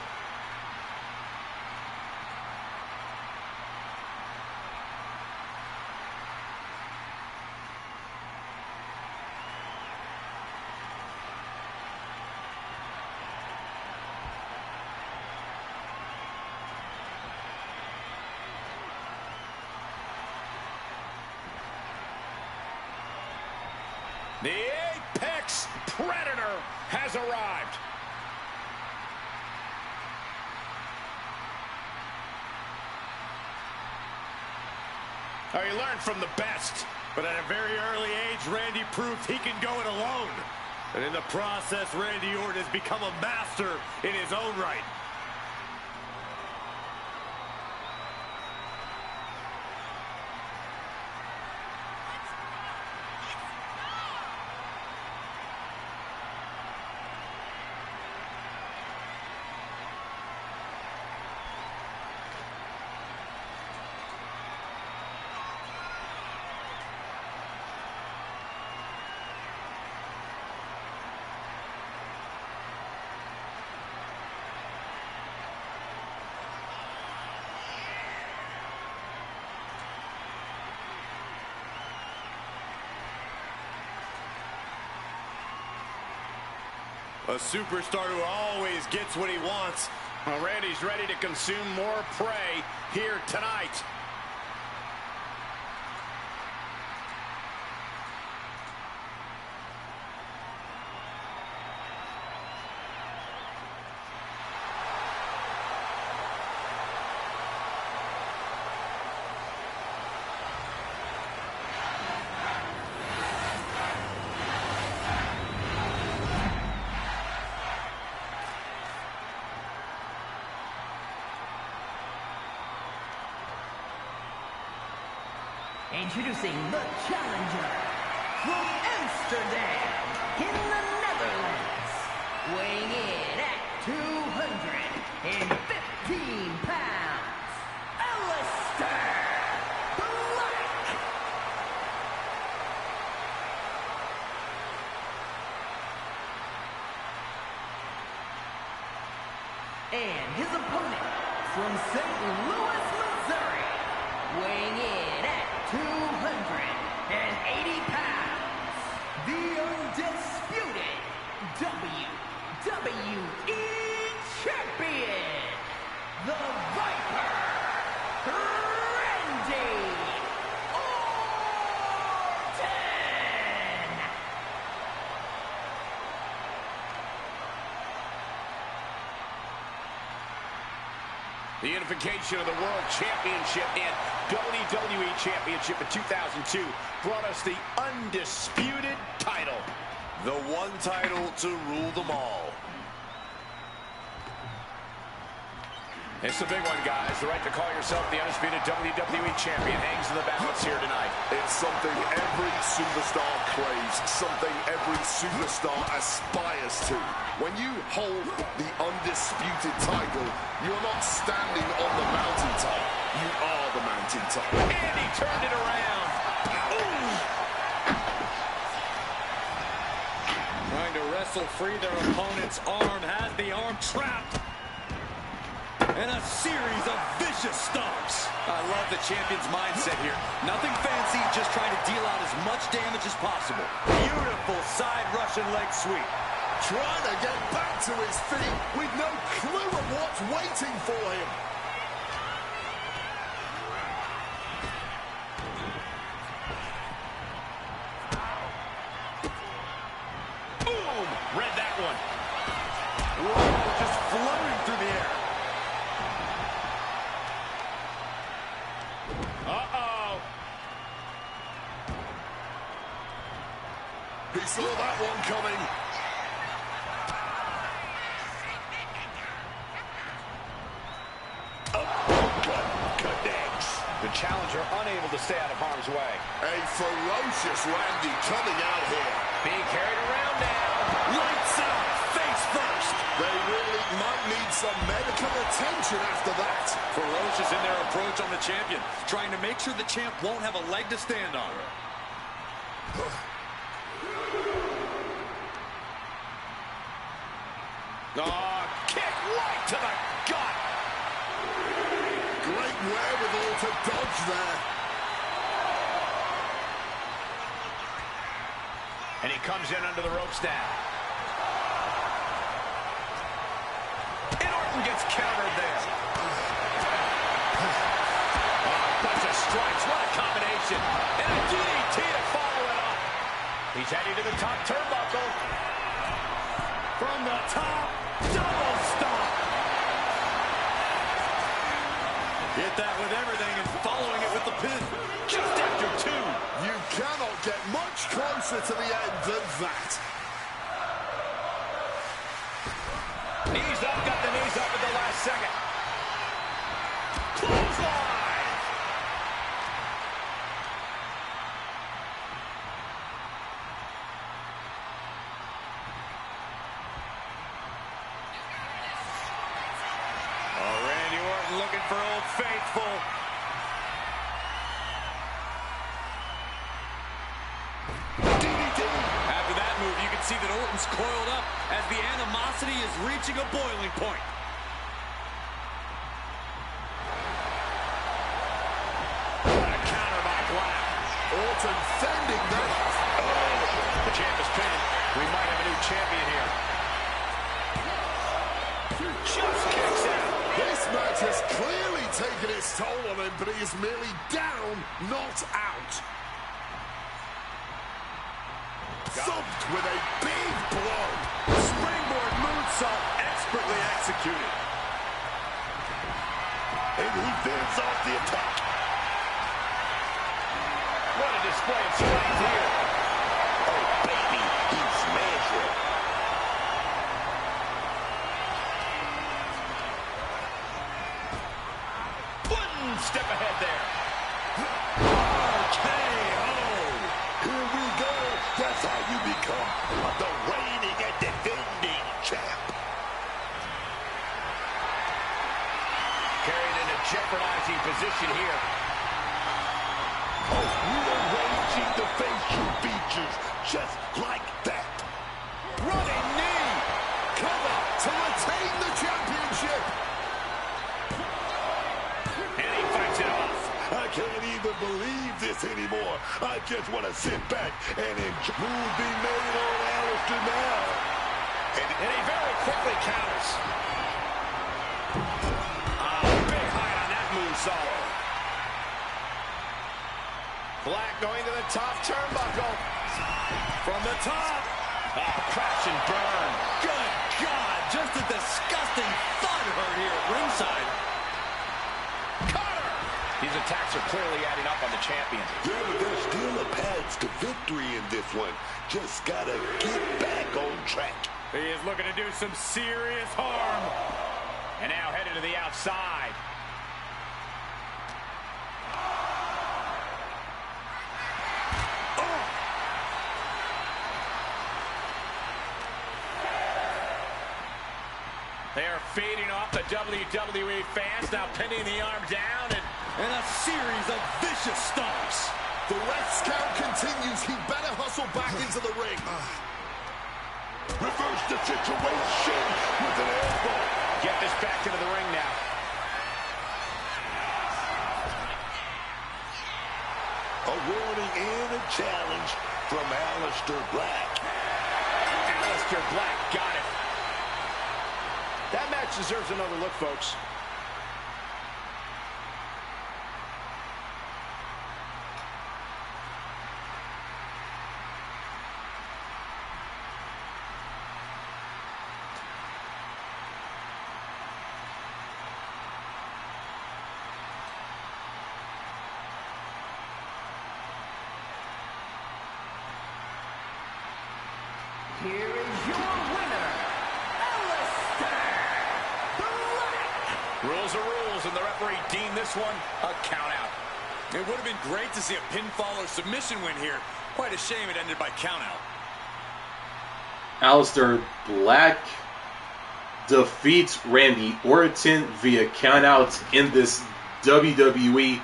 The Apex Predator has arrived. Now, he learned from the best, but at a very early age, Randy proved he can go it alone. And in the process, Randy Orton has become a master in his own right. A superstar who always gets what he wants. Well, Randy's ready to consume more prey here tonight. Introducing the challenger from Amsterdam in the Netherlands, weighing in at 215 pounds, Aleister Black. And his opponent from St. Louis, Missouri, weighing in at 280 pounds, the undisputed WWE Champion, the Viper, Randy Orton. The unification of the World Championship and WWE Championship in 2002 brought us the undisputed title. The one title to rule them all. It's a big one, guys. The right to call yourself the undisputed WWE Champion hangs in the balance here tonight. It's something every superstar craves, something every superstar aspires to. When you hold the undisputed title, you're not standing on the mountaintop. You are the mountaintop. And he turned it around. Trying to wrestle free their opponent's arm, has the arm trapped. And a series of vicious stomps. I love the champion's mindset here. Nothing fancy, just trying to deal out as much damage as possible. Beautiful side Russian leg sweep. Trying to get back to his feet with no clue of what's waiting for him. Boom! Read that one. Whoa, just floating through the air. Uh-oh. He saw that one coming. Connects. The challenger unable to stay out of harm's way. A ferocious Randy coming out here. Being carried around now. Lights out, face first. They really might need some medical attention after that. Ferocious in their approach on the champion, trying to make sure the champ won't have a leg to stand on. Oh, kick right to the gut. Great wherewithal to dodge there. And he comes in under the ropes now. And Orton gets countered there. A bunch of strikes. What a combination. And a DDT to follow it up. He's heading to the top turnbuckle. From the top, double stomp. Hit that with everything and following it with the pin. Just after two. You cannot get much closer to the end than that. Knees up, got the knees up at the last second. Clothesline. Oh, Randy Orton looking for Old Faithful. DDT. After that move, you can see that Orton's coiled up as the animosity is reaching a boiling point. What a counter by Black. Orton fending that off. Oh, the champ is pinned. We might have a new champion here. Just kicks out. This match has clearly taken its toll on him, but he is merely down, not out. Thumped with a big blow. Springboard moonsault expertly executed. And he fends off the attack. What a display of strength here. Oh, baby, he smashed it. One step ahead there. Here we go. That's how you become the reigning and defending champ. Carried in a jeopardizing position here. Oh, rearranging the facial features just like that. Running knee. Cover to retain the championship. And he fights it off. I can't even believe this anymore. I just want to sit back and enjoy. Move being made on Alistair now. And he very quickly counters. Big height on that moonsault. Black going to the top turnbuckle. From the top. Crash and burn. Good God, just a disgusting thud hurt here at ringside. Cutter. These attacks are clearly adding up on the champion. Yeah, but there's still a path to victory in this one. Just gotta get back on track. He is looking to do some serious harm. And now headed to the outside. They are feeding off the WWE fans, now pinning the arm down And a series of vicious stomps. The ref's count continues. He better hustle back into the ring. Reverse the situation with an elbow. Get this back into the ring now. challenge from Aleister Black. Aleister Black got it. That match deserves another look, folks. Here is your winner, Aleister Black. Rules are rules, and the referee deemed this one a count out. It would have been great to see a pinfall or submission win here. Quite a shame it ended by count out. Aleister Black defeats Randy Orton via countout in this WWE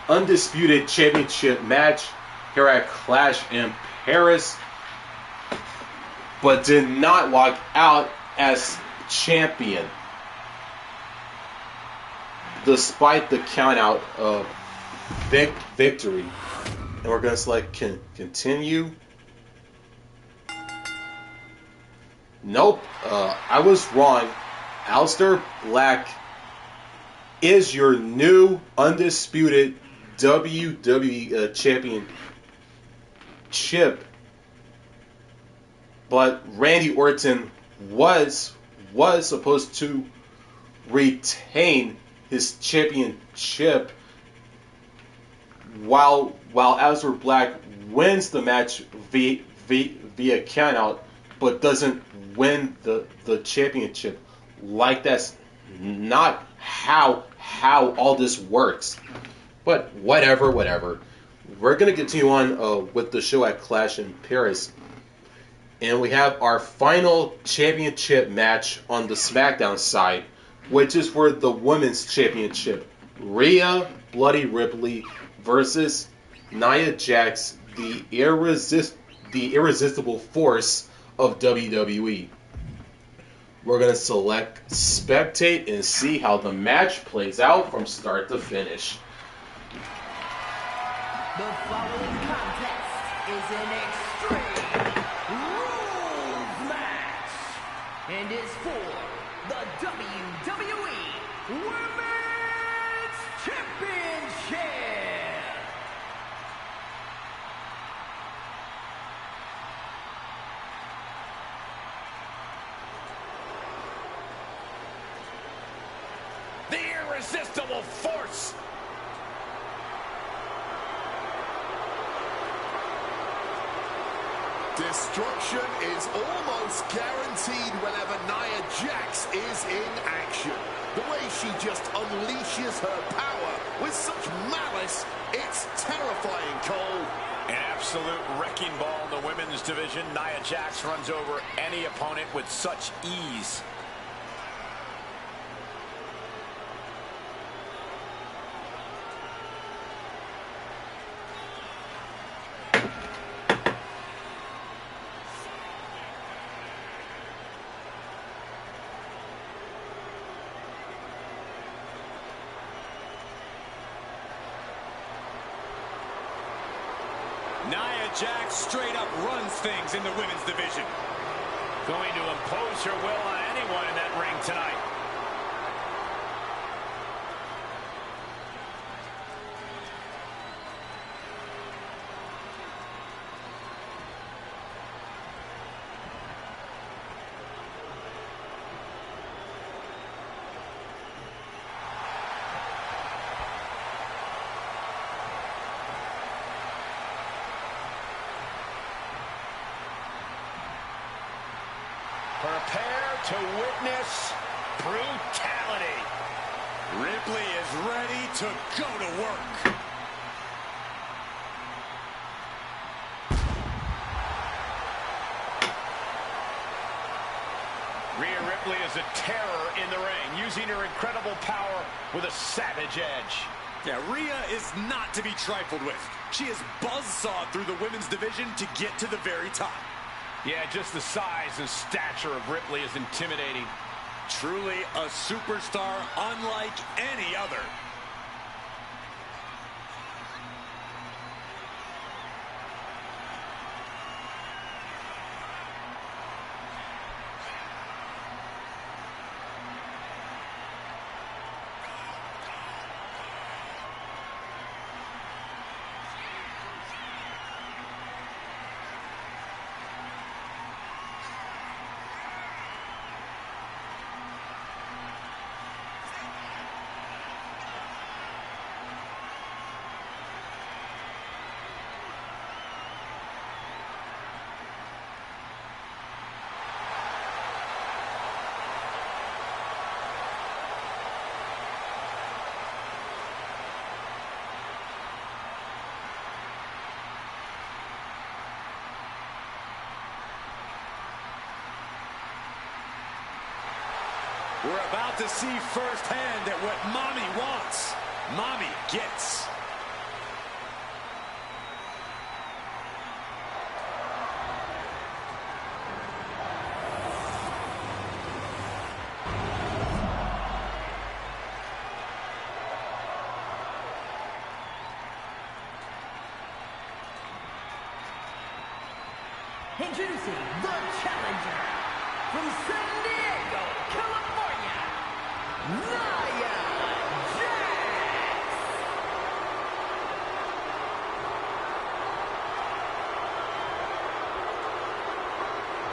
Undisputed Championship match here at Clash in Paris, but did not walk out as champion despite the countout of victory. And we're going to select continue. Nope, I was wrong. Aleister Black is your new undisputed WWE championship, but Randy Orton was supposed to retain his championship while Aleister Black wins the match via countout, but doesn't win the championship. Like, that's not how all this works. But whatever. We're gonna continue on with the show at Clash in Paris, and we have our final championship match on the SmackDown side, which is for the Women's Championship. Rhea Bloody Ripley versus Nia Jax, the irresistible force of WWE. We're going to select spectate and see how the match plays out from start to finish. The following contest is an extreme rules match and is for the WWE Women's Championship. The irresistible force. Destruction is almost guaranteed whenever Nia Jax is in action. The way she just unleashes her power with such malice, it's terrifying, Cole. An absolute wrecking ball in the women's division. Nia Jax runs over any opponent with such ease. Nia Jax straight up runs things in the women's division. Going to impose her will on anyone in that ring tonight. Prepare to witness brutality. Ripley is ready to go to work. Rhea Ripley is a terror in the ring, using her incredible power with a savage edge. Yeah, Rhea is not to be trifled with. She has buzzsawed through the women's division to get to the very top. Yeah, just the size and stature of Ripley is intimidating. Truly a superstar unlike any other. We're about to see firsthand that what Mommy wants, Mommy gets. Introducing the challenger from San Diego, California, Nia Jax.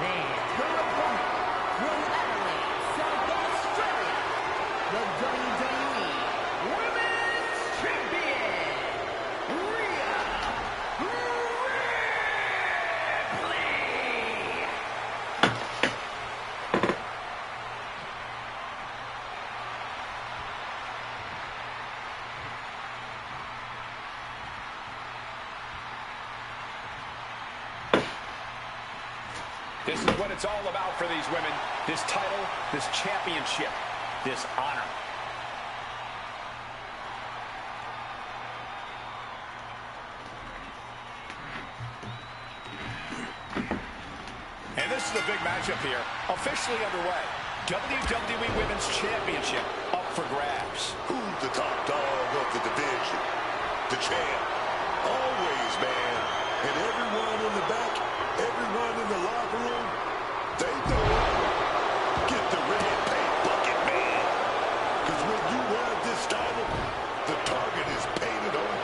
And her opponent from Adelaide, South Australia, the WWE Women's Champion, Rhea Ripley. This is what it's all about for these women. This title, this championship, this honor. And this is the big matchup here, officially underway. WWE Women's Championship up for grabs. Who's the top dog of the division? The champ. Always, man. And everyone in the back, everyone in the locker room, they know it. Get the red paint bucket, man. Because when you wear this title, the target is painted on.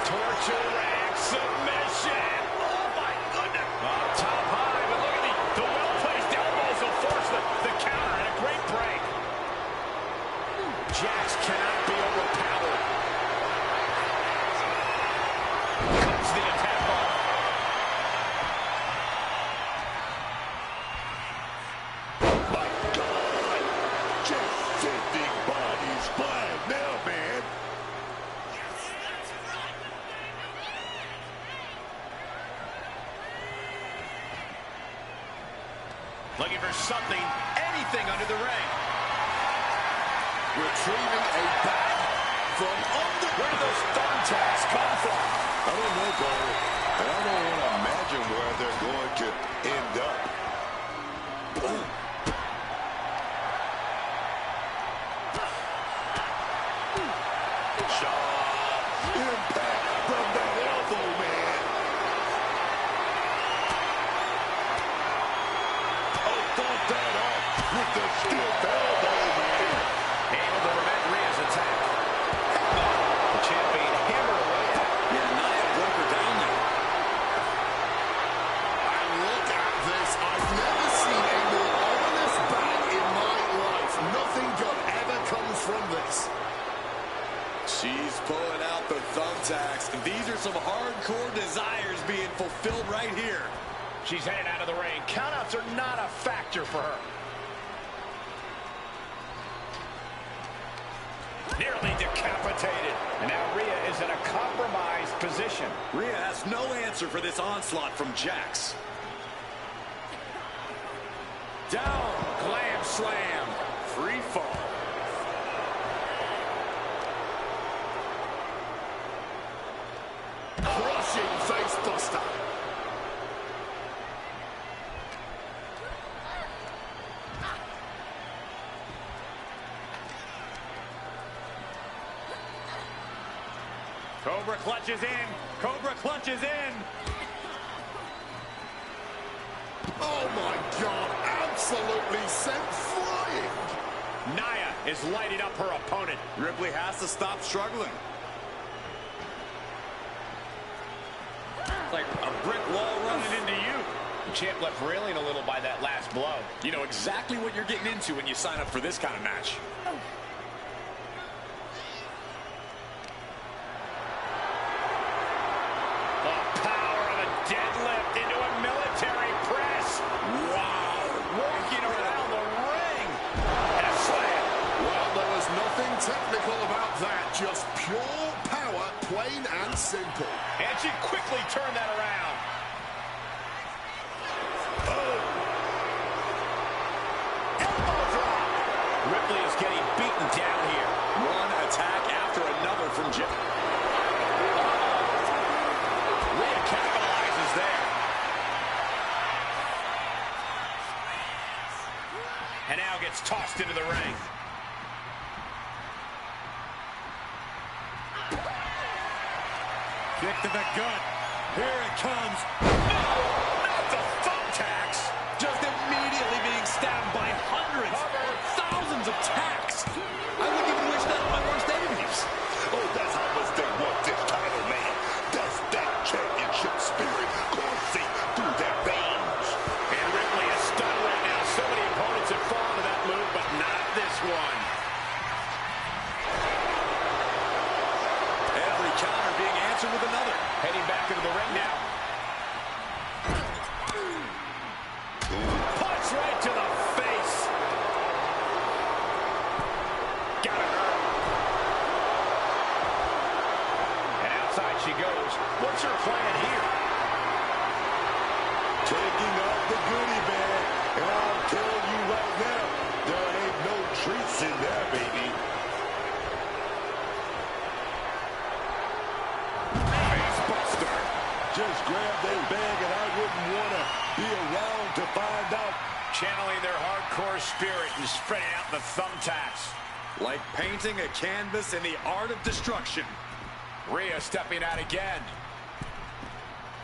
Torture rack submission. Oh, my goodness. Top high, but look at the well-placed elbows will force the counter and a great break. Jax cannot be overpowered. Cuts the attack off. My God. Just sending bodies flying now, man. Looking for something, anything under the ring. Retrieving a bat from under. Where do those thumbtacks come from? I don't know, Cole. And I don't want to imagine where they're going to end up. Boom. Shot. Impact from that elbow, man. Oh, thought that off with the stiff elbow, man. Able to prevent Rhea's attack. The champion hammered away at it. Yeah, Nia broke her down there. And look at this. I've never seen a more ominous bang in my life. Nothing good ever comes from this. She's pulling out the thumbtacks. These are some hardcore desires being fulfilled right here. She's headed out of the ring. Countouts are not a factor for her. Nearly decapitated. And now Rhea is in a compromised position. Rhea has no answer for this onslaught from Jax. Down. Glam slam. Free fall. Crushing face buster. Cobra clutches in. Cobra clutches in. Oh my God, absolutely sent flying. Nia is lighting up her opponent. Ripley has to stop struggling. It's like a brick wall running into you. The champ left reeling a little by that last blow. You know exactly what you're getting into when you sign up for this kind of match. The power of a deadlift into a military press. Wow. Walking around the ring. And a slam. Well, there was nothing technical about that. Just pure power, plain and simple. And she quickly turned that around. Oh, And now gets tossed into the ring. Kick to the gut. Here it comes. No! Not the thumbtacks! Just immediately being stabbed by hundreds or thousands of tacks. I wouldn't even wish that on my worst enemies. Oh, that's how much they want this title, man. That's that championship spirit coursing through their veins. And Ripley is stunned right now. So many opponents have fallen to that move, but not this one. Every counter being answered with another. Heading back into the ring now. Punch right to the face. Got her. And outside she goes. What's her plan here? Taking out the goodie bag. And I'll tell you right now, there ain't no treats in there, baby. Facebuster. Just grab that bag and I wouldn't want to be around to find out. Channeling their hardcore spirit and spreading out the thumbtacks. Like painting a canvas in the art of destruction. Rhea stepping out again.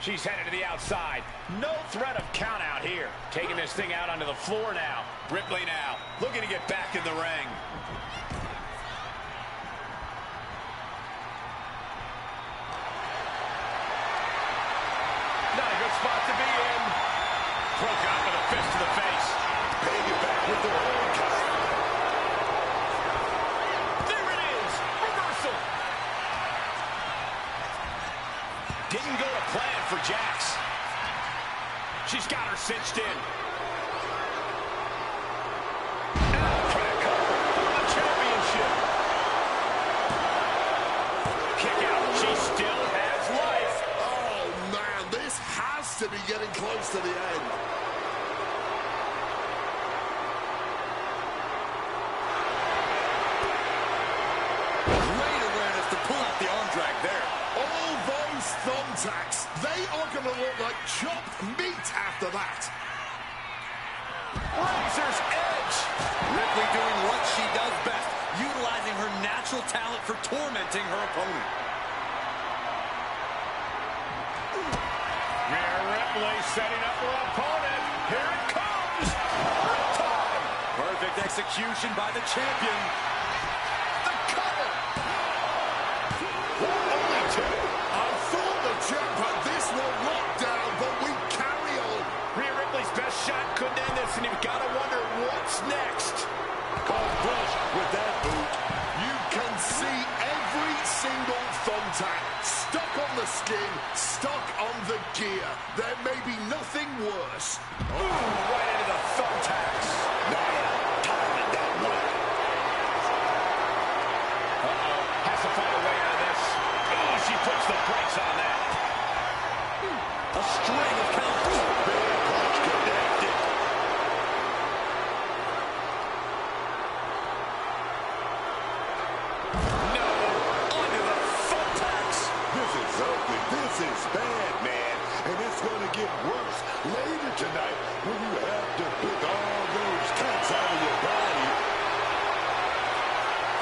She's headed to the outside. No threat of count out here. Taking this thing out onto the floor now. Ripley now looking to get back in the ring. Not a good spot to be in. Broke out with a fist to the face. Paying it back with their own kind. There it is. Reversal. Didn't go to plan for Jax. She's got her cinched in. Now trying to cover the championship. Kick out. She still has life. Oh, man, this has to be getting close to the end. Great awareness to pull out the arm drag there. All those thumbtacks, they are going to look like chopped meat after that. Razor's edge. Ripley doing what she does best, utilizing her natural talent for tormenting her opponent. Rhea Ripley setting up her opponent. Here it comes. Time. Perfect execution by the champion. The cover. Only two. I thought the champ had this one locked down, but we carry on. Rhea Ripley's best shot couldn't end this, and you've got to wonder what's next. Caught flush with that boot. You can see every single thumbtack stuck on the skin, stuck on the gear. There may be nothing worse. Ooh, right into the thumbtacks. Timing that one. Has to find a way out of this. Oh, she puts the brakes on that. A string of counters. Big punch connected. No, onto the thumbtacks. This is ugly. This is bad, man. And it's going to get worse later tonight when you have to pick all those cats out of your body.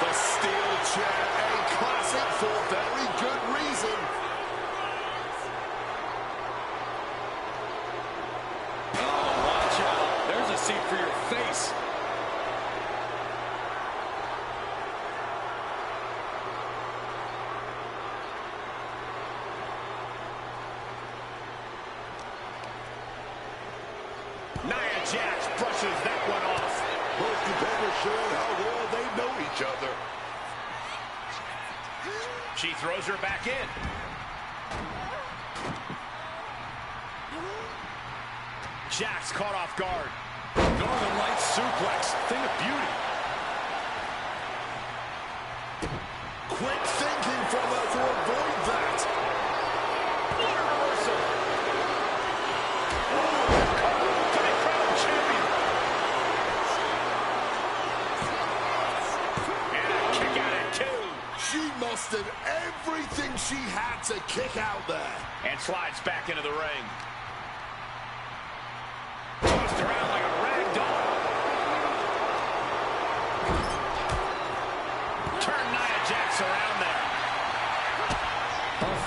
The steel chair, a classic for very good reason. Oh, watch out. There's a seat for your face. Nia Jax brushes that one off. Both competitors showing how well they know each other. She throws her back in. Jax caught off guard. Northern Lights suplex. Thing of beauty. Quick thinking from her to avoid that. What a reversal. To be crowned champion. And a kick out at two. She mustered everything she had to kick out there. And slides back into the ring. Tossed around like a rag doll.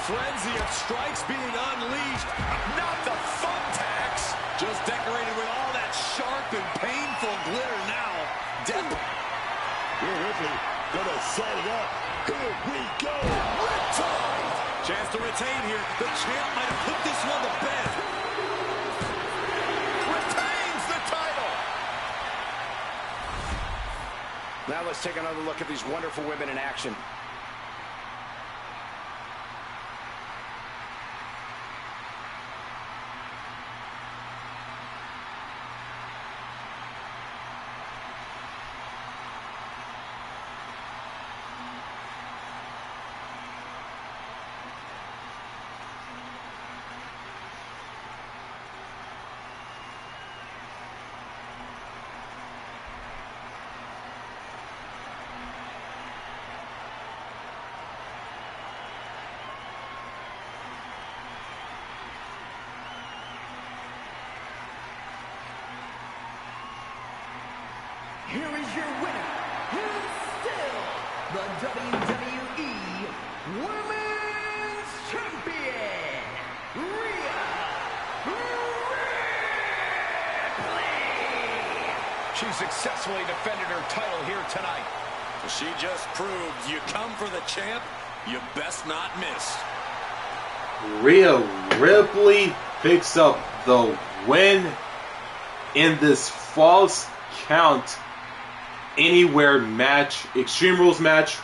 frenzy of strikes being unleashed. Not the thumbtacks. Just decorated with all that sharp and painful glitter now. Here Ripley gonna set it up. Here we go. Riptide. Chance to retain here. The champ might have put this one to bed. Retains the title. Now let's take another look at these wonderful women in action. Here is your winner, and still the WWE Women's Champion, Rhea Ripley. She successfully defended her title here tonight. She just proved you come for the champ, you best not miss. Rhea Ripley picks up the win in this false count anywhere match, Extreme Rules match,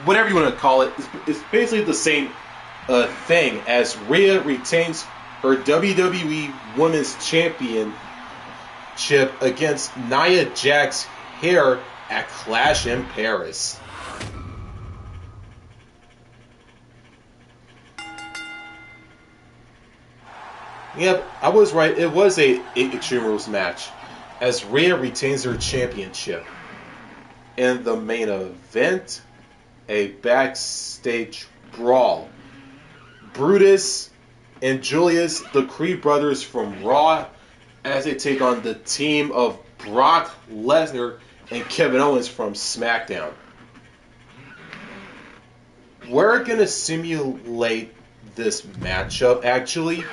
whatever you want to call it. It's basically the same thing, as Rhea retains her WWE Women's Championship against Nia Jax here at Clash in Paris. Yep, I was right. It was a Extreme Rules match, as Rhea retains her championship. In the main event, a backstage brawl. Brutus and Julius, the Creed brothers from Raw, as they take on the team of Brock Lesnar and Kevin Owens from SmackDown. We're going to simulate this matchup, actually.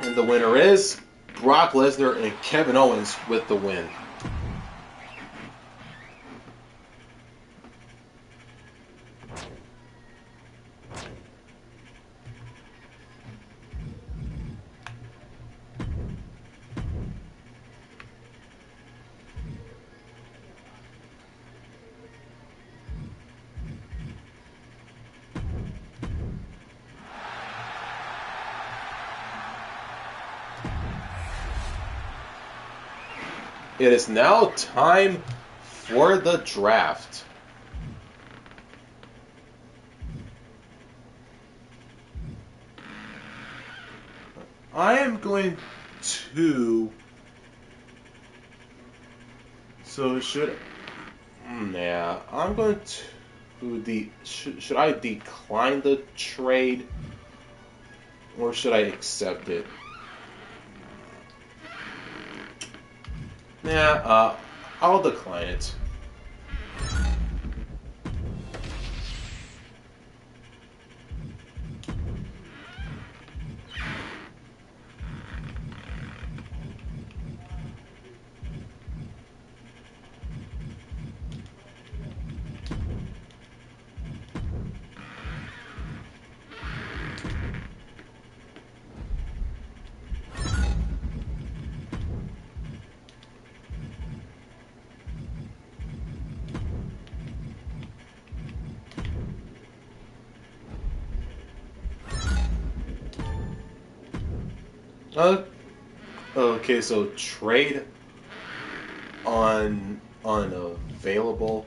And the winner is Brock Lesnar and Kevin Owens with the win. It is now time for the draft. I am going to... So should... Yeah, I'm going to... Should I decline the trade? Or should I accept it? Yeah, I'll decline it. Okay, so trade on unavailable.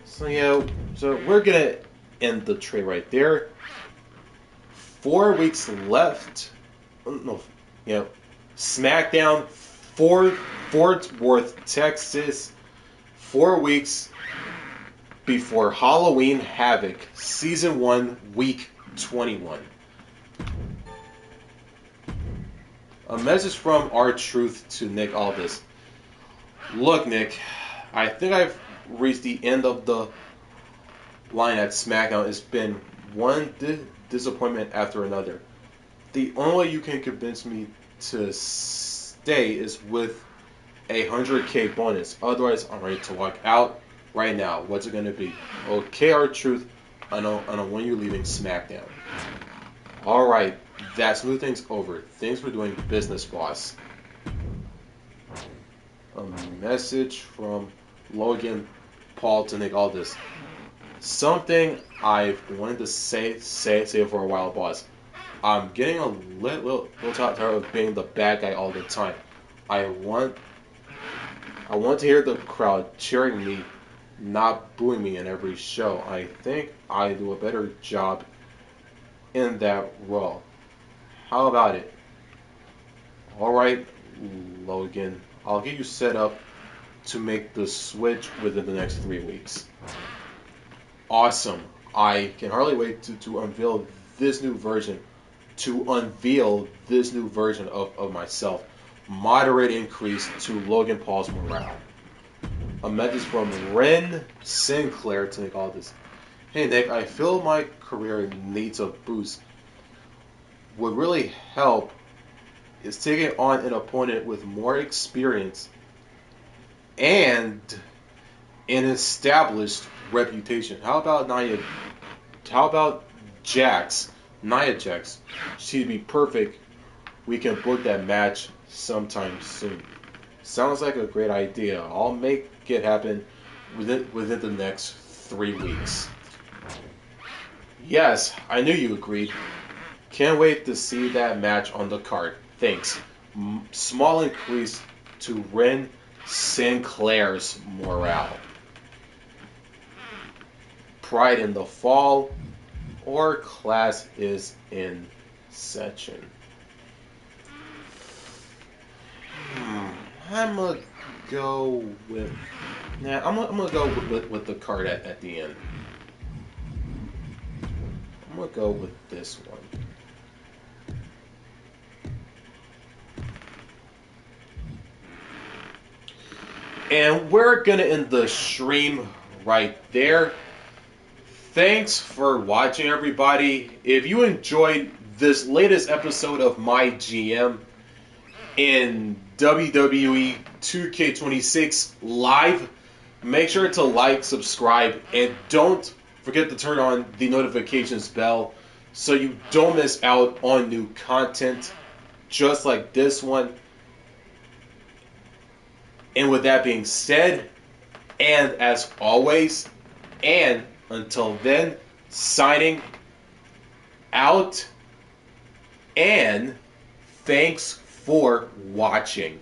So yeah, so we're gonna end the trade right there. 4 weeks left. No, SmackDown, Fort Worth, Texas. 4 weeks before Halloween Havoc, Season 1, Week 21. A message from R-Truth to Nick Aldis. Look, Nick, I think I've reached the end of the line at SmackDown has been one disappointment after another. The only way you can convince me to stay is with a 100K bonus. Otherwise, I'm ready to walk out right now. What's it going to be? Okay, R-Truth, I know when you're leaving SmackDown. Alright, that's moving things over. Thanks for doing business, boss. A message from Logan Paul to Nick Aldis. Something I've wanted to say for a while, boss. I'm getting a little tired of being the bad guy all the time. I want to hear the crowd cheering me, not booing me in every show. I think I do a better job in that role. How about it? Alright, Logan. I'll get you set up to make the switch within the next 3 weeks. Awesome. I can hardly wait to unveil this new version. Of myself. Moderate increase to Logan Paul's morale. A message from Ren Sinclair to Nick Aldis. Hey Nick, I feel my career needs a boost. What really help is taking on an opponent with more experience and an established reputation. How about Jax? Nia Jax. She'd be perfect. We can book that match sometime soon. Sounds like a great idea. I'll make it happen within the next 3 weeks. Yes, I knew you agreed. Can't wait to see that match on the card. Thanks. Small increase to Ren Sinclair's morale. Pride in the fall, or class is in session. I'm gonna go with. I'm gonna go with the card at the end. I'm gonna go with this one. And we're gonna end the stream right there. Thanks for watching, everybody. If you enjoyed this latest episode of MyGM in WWE 2K26 Live, make sure to like, subscribe, and don't forget to turn on the notifications bell so you don't miss out on new content just like this one. And with that being said, and as always, and until then, signing out, and thanks for watching.